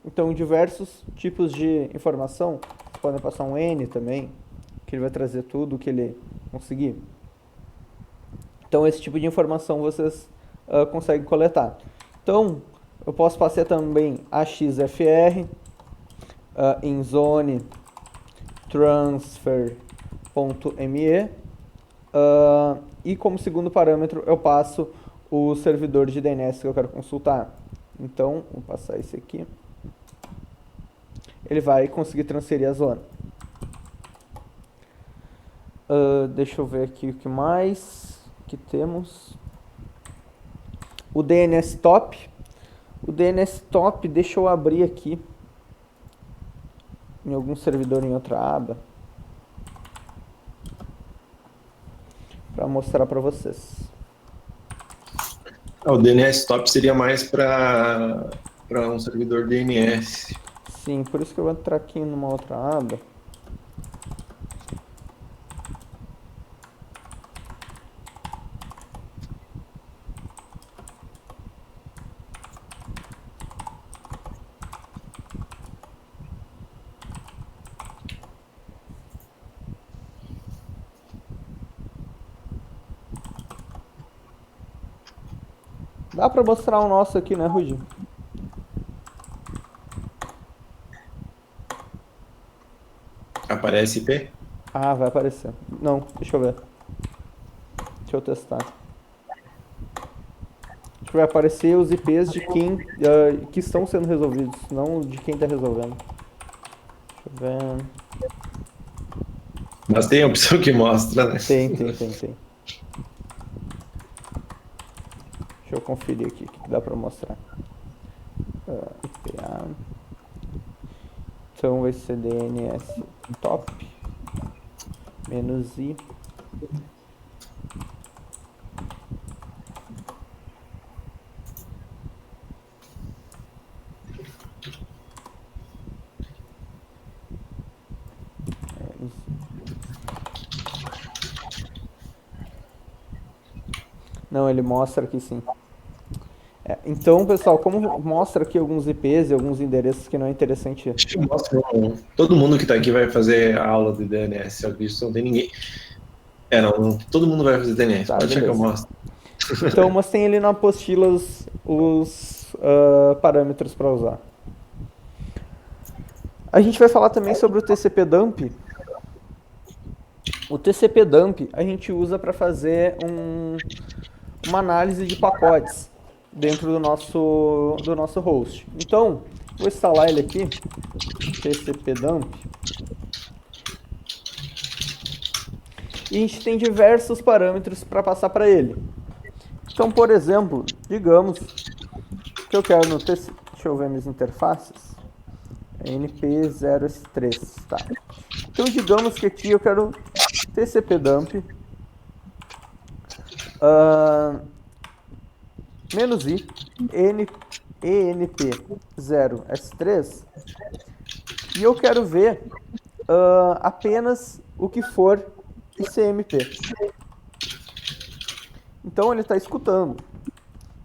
então, diversos tipos de informação. Vocês podem passar um N também, que ele vai trazer tudo o que ele conseguir. Então, esse tipo de informação vocês conseguem coletar. Então, eu posso passar também AXFR em zone transfer.me e como segundo parâmetro eu passo o servidor de DNS que eu quero consultar. Então, vou passar esse aqui. Ele vai conseguir transferir a zona. Deixa eu ver aqui o que mais que temos. O DNS Top. O DNS Top, deixa eu abrir aqui em algum servidor em outra aba para mostrar para vocês. O DNS Top seria mais para um servidor DNS. Sim, por isso que eu vou entrar aqui numa outra aba. Dá pra mostrar o nosso aqui, né, Rudi? Aparece IP? Ah, vai aparecer. Não, deixa eu ver. Deixa eu testar. Acho que vai aparecer os IPs de quem que estão sendo resolvidos, não de quem está resolvendo. Deixa eu ver. Mas tem a opção que mostra, né? Tem. Deixa eu conferir aqui o que dá para mostrar. IPA. Então vai ser DNS top -i Não, ele mostra aqui sim. Então, pessoal, como mostra aqui alguns IPs e alguns endereços que não é interessante. Acho que mostra. Todo mundo que está aqui vai fazer a aula de DNS. Eu vi, não tem ninguém. Não, todo mundo vai fazer DNS. Tá, Pode deixar que eu beleza. mostro. Então, mas tem ali na apostila os parâmetros para usar. A gente vai falar também sobre o TCP dump. O TCP dump a gente usa para fazer uma análise de pacotes dentro do nosso host. Então, vou instalar ele aqui, TCP dump. E a gente tem diversos parâmetros para passar para ele. Então, por exemplo, digamos que eu quero no TCP, deixa eu ver minhas interfaces, NP03, tá. Então, digamos que aqui eu quero TCP dump -i enp0s3 e eu quero ver apenas o que for ICMP. Então ele está escutando.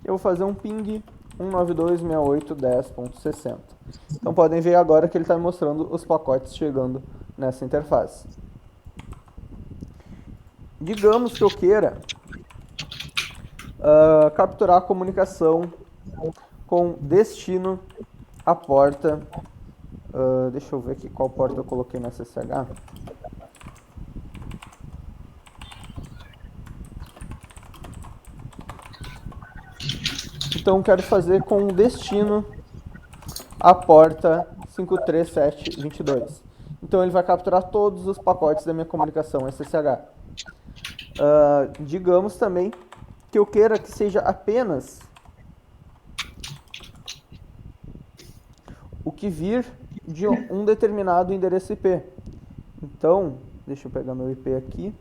Eu vou fazer um ping 192.168.10.60. Então podem ver agora que ele está me mostrando os pacotes chegando nessa interface. Digamos que eu queira capturar a comunicação com destino à porta. Deixa eu ver aqui qual porta eu coloquei na SSH. Então, quero fazer com destino à porta 53722. Então, ele vai capturar todos os pacotes da minha comunicação SSH. Digamos também que eu queira que seja apenas o que vir de um determinado endereço IP. Então, deixa eu pegar meu IP aqui.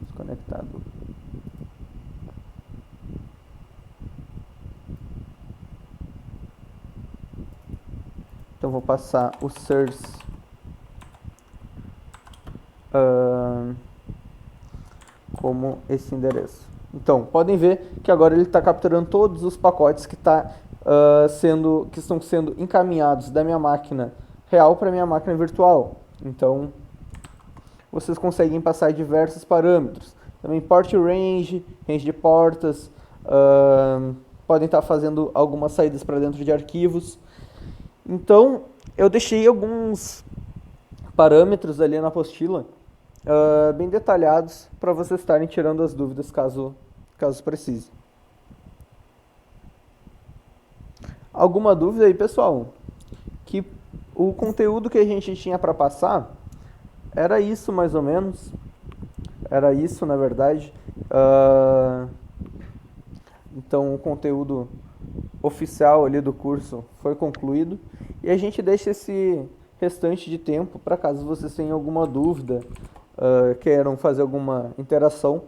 Desconectado. Então, vou passar o source como esse endereço. Então, podem ver que agora ele está capturando todos os pacotes que estão sendo encaminhados da minha máquina real para a minha máquina virtual. Então, vocês conseguem passar diversos parâmetros. Também port range, range de portas, podem estar fazendo algumas saídas para dentro de arquivos. Então, eu deixei alguns parâmetros ali na apostila bem detalhados para vocês estarem tirando as dúvidas caso precise. Alguma dúvida aí, pessoal? Que o conteúdo que a gente tinha para passar era isso, mais ou menos. Era isso, na verdade. Então, o conteúdo oficial ali do curso foi concluído. E a gente deixa esse restante de tempo para caso vocês tenham alguma dúvida, queiram fazer alguma interação.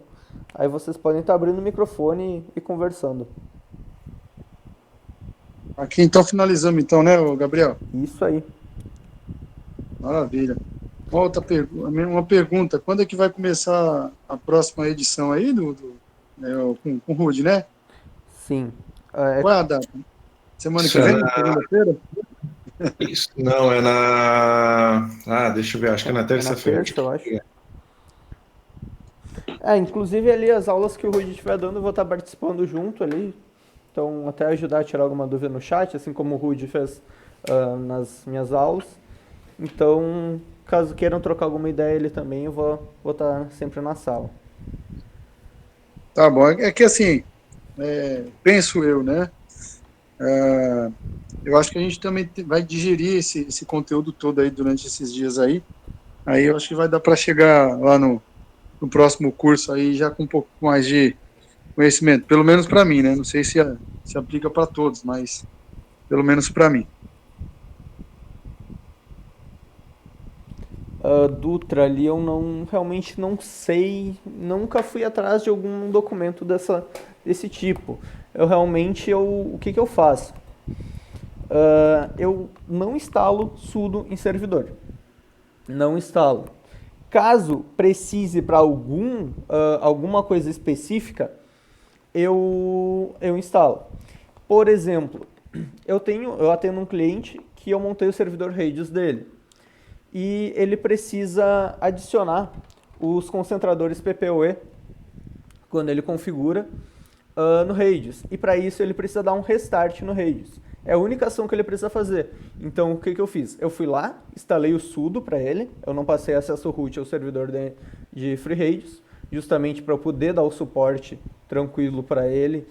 Aí vocês podem estar abrindo o microfone e conversando. Aqui então finalizamos então, né, Gabriel? Isso aí. Maravilha. Uma pergunta, quando é que vai começar a próxima edição aí com o Rude, né? Sim. Qual é a data? Semana que vem? Segunda-feira? Isso, não, é na... deixa eu ver, acho que é na terça-feira. Na terça, eu acho. Inclusive ali as aulas que o Rude estiver dando, eu vou estar participando junto ali. Então, até ajudar a tirar alguma dúvida no chat, assim como o Rude fez nas minhas aulas. Então, caso queiram trocar alguma ideia ele também, eu vou estar sempre na sala. Tá bom, é que assim, penso eu, né? Eu acho que a gente também vai digerir esse conteúdo todo aí durante esses dias aí. Aí eu acho que vai dar para chegar lá no próximo curso aí já com um pouco mais de conhecimento, pelo menos para mim, né? Não sei se aplica para todos, mas pelo menos para mim. Dutra, ali eu realmente não sei, nunca fui atrás de algum documento desse tipo. O que eu faço? Eu não instalo sudo em servidor. Não instalo. Caso precise para alguma coisa específica, eu instalo. Por exemplo, eu atendo um cliente que eu montei o servidor Radius dele. E ele precisa adicionar os concentradores PPoE quando ele configura no Radius. E para isso ele precisa dar um restart no Radius. É a única ação que ele precisa fazer. Então o que eu fiz? Eu fui lá, instalei o sudo para ele. Eu não passei acesso root ao servidor de FreeRadius, justamente para eu poder dar o suporte tranquilo para ele.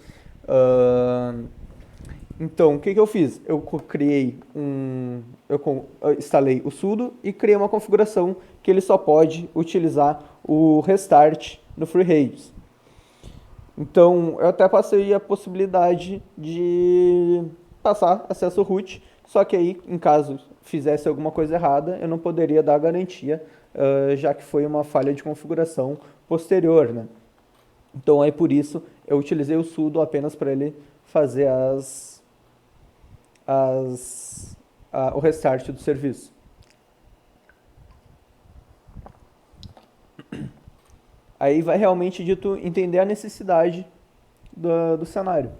Então, o que eu fiz? Eu instalei o sudo e criei uma configuração que ele só pode utilizar o restart no FreeRadius. Então, eu até passei a possibilidade de passar acesso root, só que aí, em caso fizesse alguma coisa errada, eu não poderia dar garantia, já que foi uma falha de configuração posterior, né? Então, aí por isso, eu utilizei o sudo apenas para ele fazer o restart do serviço. Aí vai realmente de tu entender a necessidade do cenário.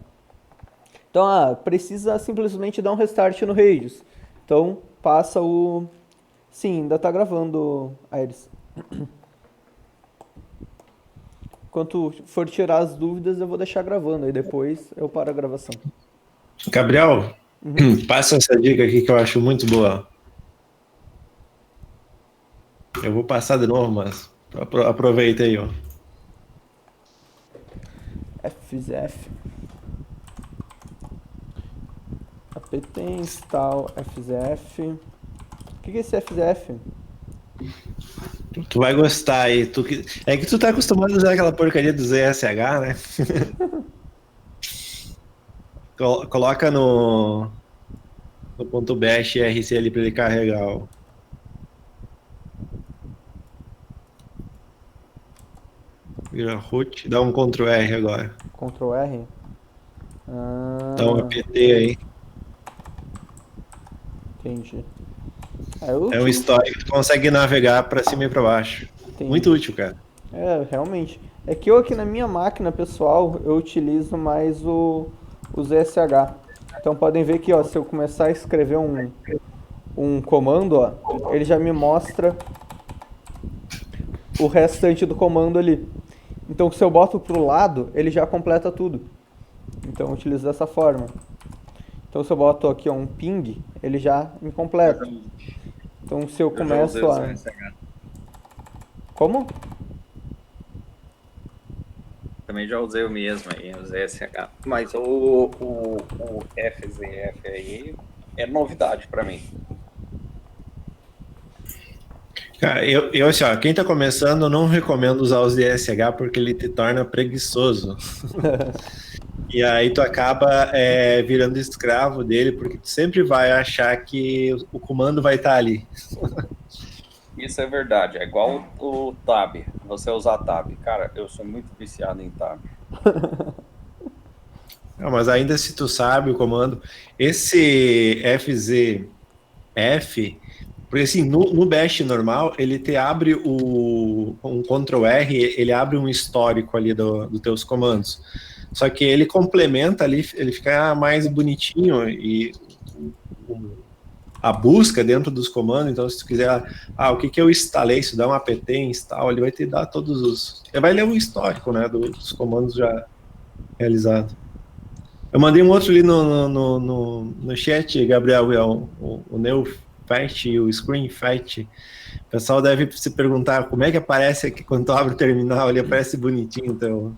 Então, precisa simplesmente dar um restart no Radius. Então, passa o... Sim, ainda está gravando, Aires. Enquanto for tirar as dúvidas, eu vou deixar gravando. Aí depois eu paro a gravação. Gabriel, passa essa dica aqui que eu acho muito boa. Eu vou passar de novo, mas aproveita aí, ó. FZF. apt install FZF. O que é esse FZF? Tu vai gostar aí. É que tu tá acostumado a usar aquela porcaria do ZSH, né? Coloca no ponto .bash RC ali pra ele carregar. Vira root, dá um Ctrl R agora. Ctrl R? Dá um apt aí. Entendi. É um histórico que tu consegue navegar pra cima e pra baixo. Entendi. Muito útil, cara. Realmente. É que eu aqui na minha máquina, pessoal, eu utilizo mais o ZSH. Então podem ver que, ó, se eu começar a escrever um comando, ó, ele já me mostra o restante do comando ali. Então se eu boto pro lado, ele já completa tudo. Então eu utilizo dessa forma. Então se eu boto aqui, ó, um ping, ele já me completa. Então se eu começo a... Como? Também já usei o mesmo aí, o ZSH. Mas o FZF aí é novidade para mim. Cara, eu assim, ó, quem tá começando, eu não recomendo usar o ZSH porque ele te torna preguiçoso. E aí tu acaba virando escravo dele, porque tu sempre vai achar que o comando vai estar ali. Isso é verdade, é igual o tab, você usar tab. Cara, eu sou muito viciado em tab. Não, mas ainda se tu sabe o comando, esse FZF, porque assim, no bash normal, ele te abre um Ctrl R, ele abre um histórico ali dos teus comandos. Só que ele complementa ali, ele fica mais bonitinho e a busca dentro dos comandos. Então, se tu quiser, o que eu instalei, se dá um apt install, ele vai te dar todos os... Ele vai ler o histórico, né, dos comandos já realizados. Eu mandei um outro ali no chat, Gabriel, o NeoFet e o ScreenFet. O pessoal deve se perguntar como é que aparece aqui quando tu abre o terminal, ele aparece bonitinho, então...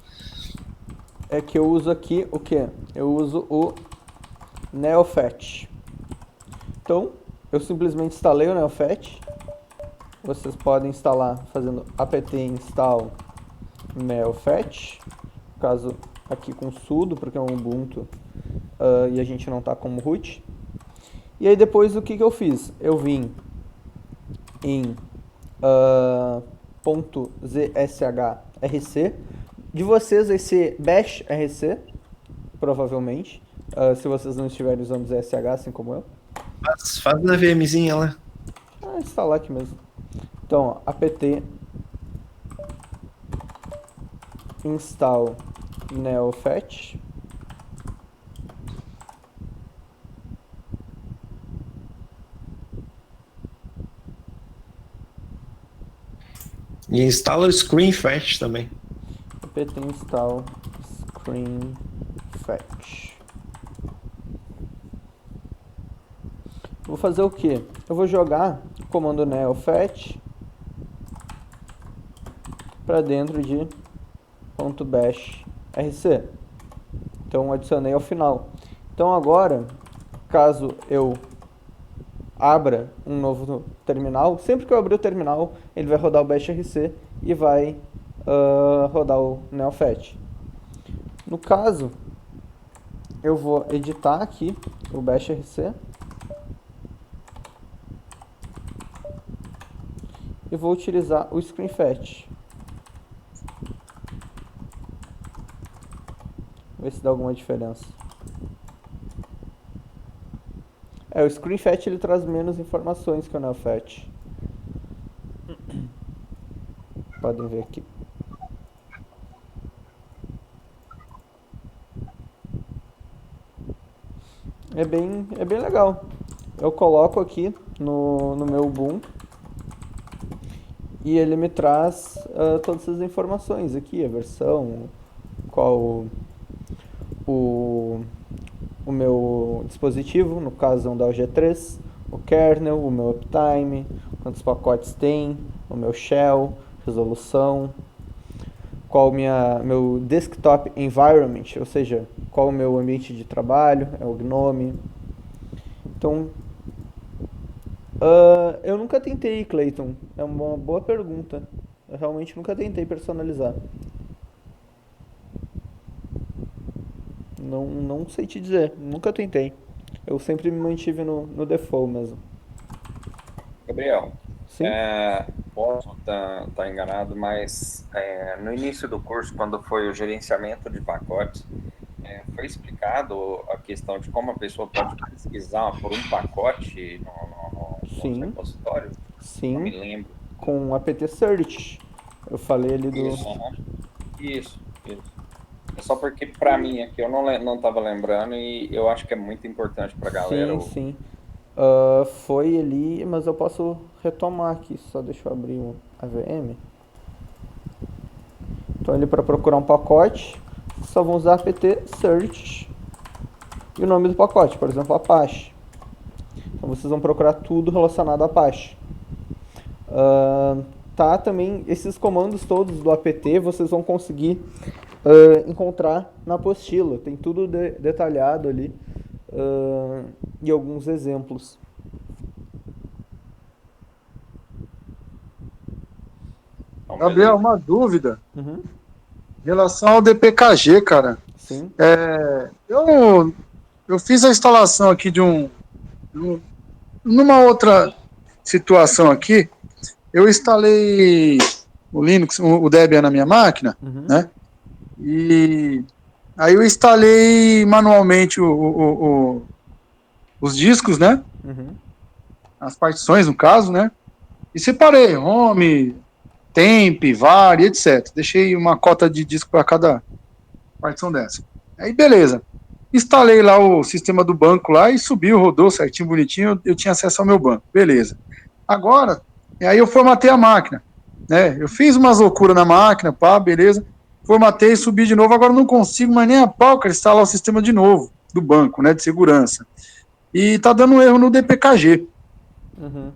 É que eu uso aqui o quê? Eu uso o NeoFet. Então, eu simplesmente instalei o NeoFet. Vocês podem instalar fazendo apt install NeoFet. No caso, aqui com sudo, porque é um Ubuntu e a gente não está como root. E aí depois o que eu fiz? Eu vim em .zshrc. De vocês vai ser bash rc, provavelmente, se vocês não estiverem usando ZSH, assim como eu. Faz a VMzinha lá. Ah, instalar aqui mesmo. Então, ó, apt install neofetch. E instala o ScreenFetch também. apt install screenfetch. Vou fazer o que? Eu vou jogar o comando neofetch para dentro de .bash rc. Então adicionei ao final. Então agora, caso eu abra um novo terminal, sempre que eu abrir o terminal, ele vai rodar o bash rc e vai rodar o neofetch. No caso, eu vou editar aqui o bash rc e vou utilizar o screenfetch. Ver se dá alguma diferença. O screenfetch ele traz menos informações que o neofetch. Podem ver aqui. É bem legal. Eu coloco aqui no meu Ubuntu e ele me traz todas essas informações aqui, a versão, qual o meu dispositivo, no caso é um Dell G3, o kernel, o meu uptime, quantos pacotes tem, o meu shell, resolução, qual meu desktop environment, ou seja, qual o meu ambiente de trabalho, é o GNOME. Então, eu nunca tentei, Clayton, é uma boa pergunta. Eu realmente nunca tentei personalizar. Não sei te dizer, nunca tentei. Eu sempre me mantive no default mesmo. Gabriel, Sim? posso estar enganado, mas no início do curso, quando foi o gerenciamento de pacotes, foi explicado a questão de como a pessoa pode pesquisar por um pacote no Sim. repositório? Não me Sim, lembro. com o apt search. Eu falei ali do... Isso, isso. É só porque, para mim, aqui eu não estava lembrando e eu acho que é muito importante para a galera. Sim. Foi ali, mas eu posso retomar aqui, só deixa eu abrir o AVM. Então ali para procurar um pacote, só vão usar apt search e o nome do pacote, por exemplo, Apache. Então vocês vão procurar tudo relacionado a Apache. Tá, também esses comandos todos do apt vocês vão conseguir encontrar na apostila. Tem tudo detalhado ali e alguns exemplos. Então, Gabriel, beleza. uma dúvida Uhum. em relação ao DPKG, cara. Sim. Eu fiz a instalação aqui numa outra situação aqui. Eu instalei o Linux, o Debian na minha máquina, Uhum. né? E aí eu instalei manualmente os discos, né? Uhum. As partições, no caso, né? E separei home, temp, var, etc. Deixei uma cota de disco para cada partição dessa. Aí, beleza. Instalei lá o sistema do banco lá e subiu, rodou certinho, bonitinho. Eu tinha acesso ao meu banco. Beleza. Agora, aí eu formatei a máquina, né? Eu fiz umas loucuras na máquina, pá, beleza. Formatei, subi de novo. Agora não consigo mais nem a pau, cara, instalar o sistema de novo do banco, né, de segurança. E tá dando um erro no DPKG. Uhum.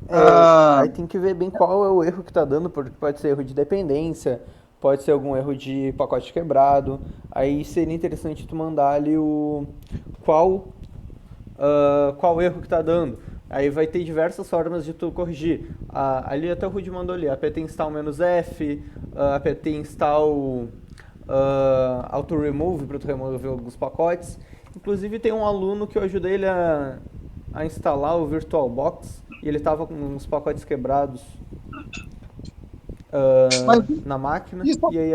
Ah, Aí tem que ver bem qual é o erro que tá dando, porque pode ser erro de dependência, pode ser algum erro de pacote quebrado. Aí seria interessante tu mandar ali qual erro que tá dando. Aí vai ter diversas formas de tu corrigir. Ali até o Rudy mandou ali, apt install "-f", apt install auto remove para tu remover alguns pacotes. Inclusive tem um aluno que eu ajudei ele a instalar o VirtualBox e ele tava com uns pacotes quebrados Mas na máquina. isso- E aí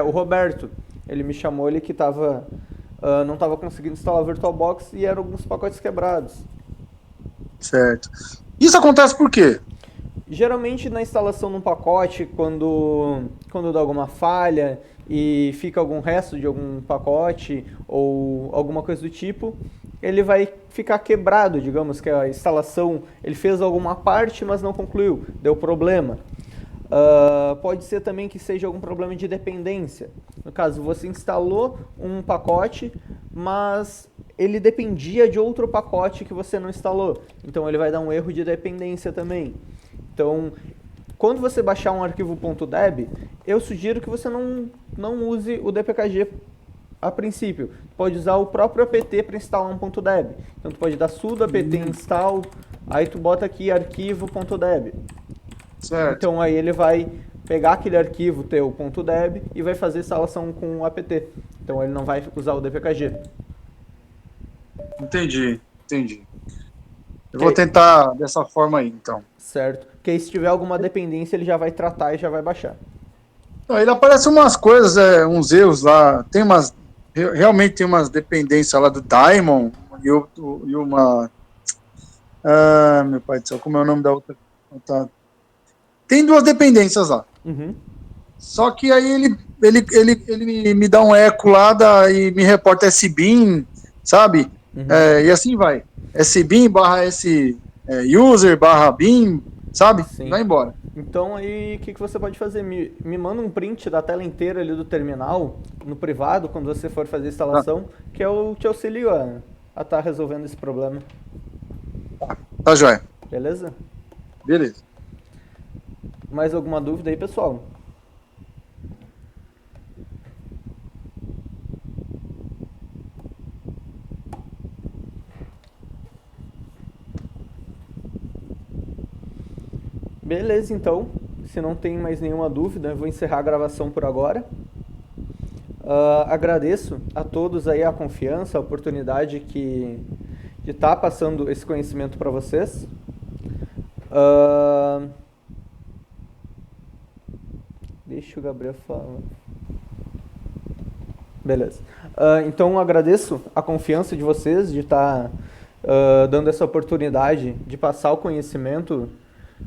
o Roberto, ele me chamou, ele que não tava conseguindo instalar o VirtualBox e eram alguns pacotes quebrados. Certo. Isso acontece por quê? Geralmente na instalação num pacote, quando dá alguma falha e fica algum resto de algum pacote ou alguma coisa do tipo, ele vai ficar quebrado, digamos que a instalação, ele fez alguma parte, mas não concluiu, deu problema. Pode ser também que seja algum problema de dependência. No caso, você instalou um pacote, mas ele dependia de outro pacote que você não instalou. Então ele vai dar um erro de dependência também. Então, quando você baixar um arquivo .deb, eu sugiro que você não use o dpkg a princípio. Pode usar o próprio apt para instalar um .deb. Então tu pode dar sudo apt install, aí tu bota aqui arquivo.deb. Certo. Então aí ele vai pegar aquele arquivo teu .deb e vai fazer instalação com o apt. Então ele não vai usar o dpkg. Entendi. Eu vou tentar dessa forma aí, então. Certo? Porque aí se tiver alguma dependência ele já vai tratar e já vai baixar. Não, ele aparece umas coisas, uns erros lá. Realmente tem umas dependências lá do Daemon e uma. Meu pai do céu, como é o nome da outra? Tem 2 dependências lá. Uhum. Só que aí ele me dá um eco lá e me reporta SBIN, sabe? Uhum. E assim vai. SBIN barra user barra bin, sabe? Sim. Vai embora. Então aí o que você pode fazer? Me manda um print da tela inteira ali do terminal, no privado, quando você for fazer a instalação, que eu te auxilio a estar resolvendo esse problema. Tá joia. Beleza? Beleza. Mais alguma dúvida aí, pessoal? Beleza, então. Se não tem mais nenhuma dúvida, eu vou encerrar a gravação por agora. Agradeço a todos aí a confiança, a oportunidade de estar passando esse conhecimento para vocês. Deixa o Gabriel falar. Beleza. Então agradeço a confiança de vocês de estar dando essa oportunidade de passar o conhecimento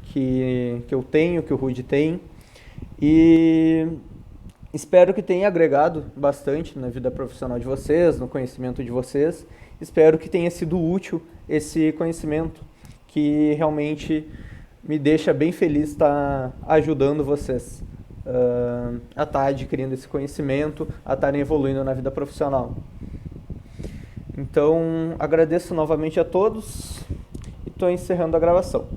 que eu tenho, que o Rudy tem, e espero que tenha agregado bastante na vida profissional de vocês, no conhecimento de vocês. Espero que tenha sido útil esse conhecimento, que realmente me deixa bem feliz estar ajudando vocês a estar adquirindo esse conhecimento, a estarem evoluindo na vida profissional. Então, agradeço novamente a todos e estou encerrando a gravação.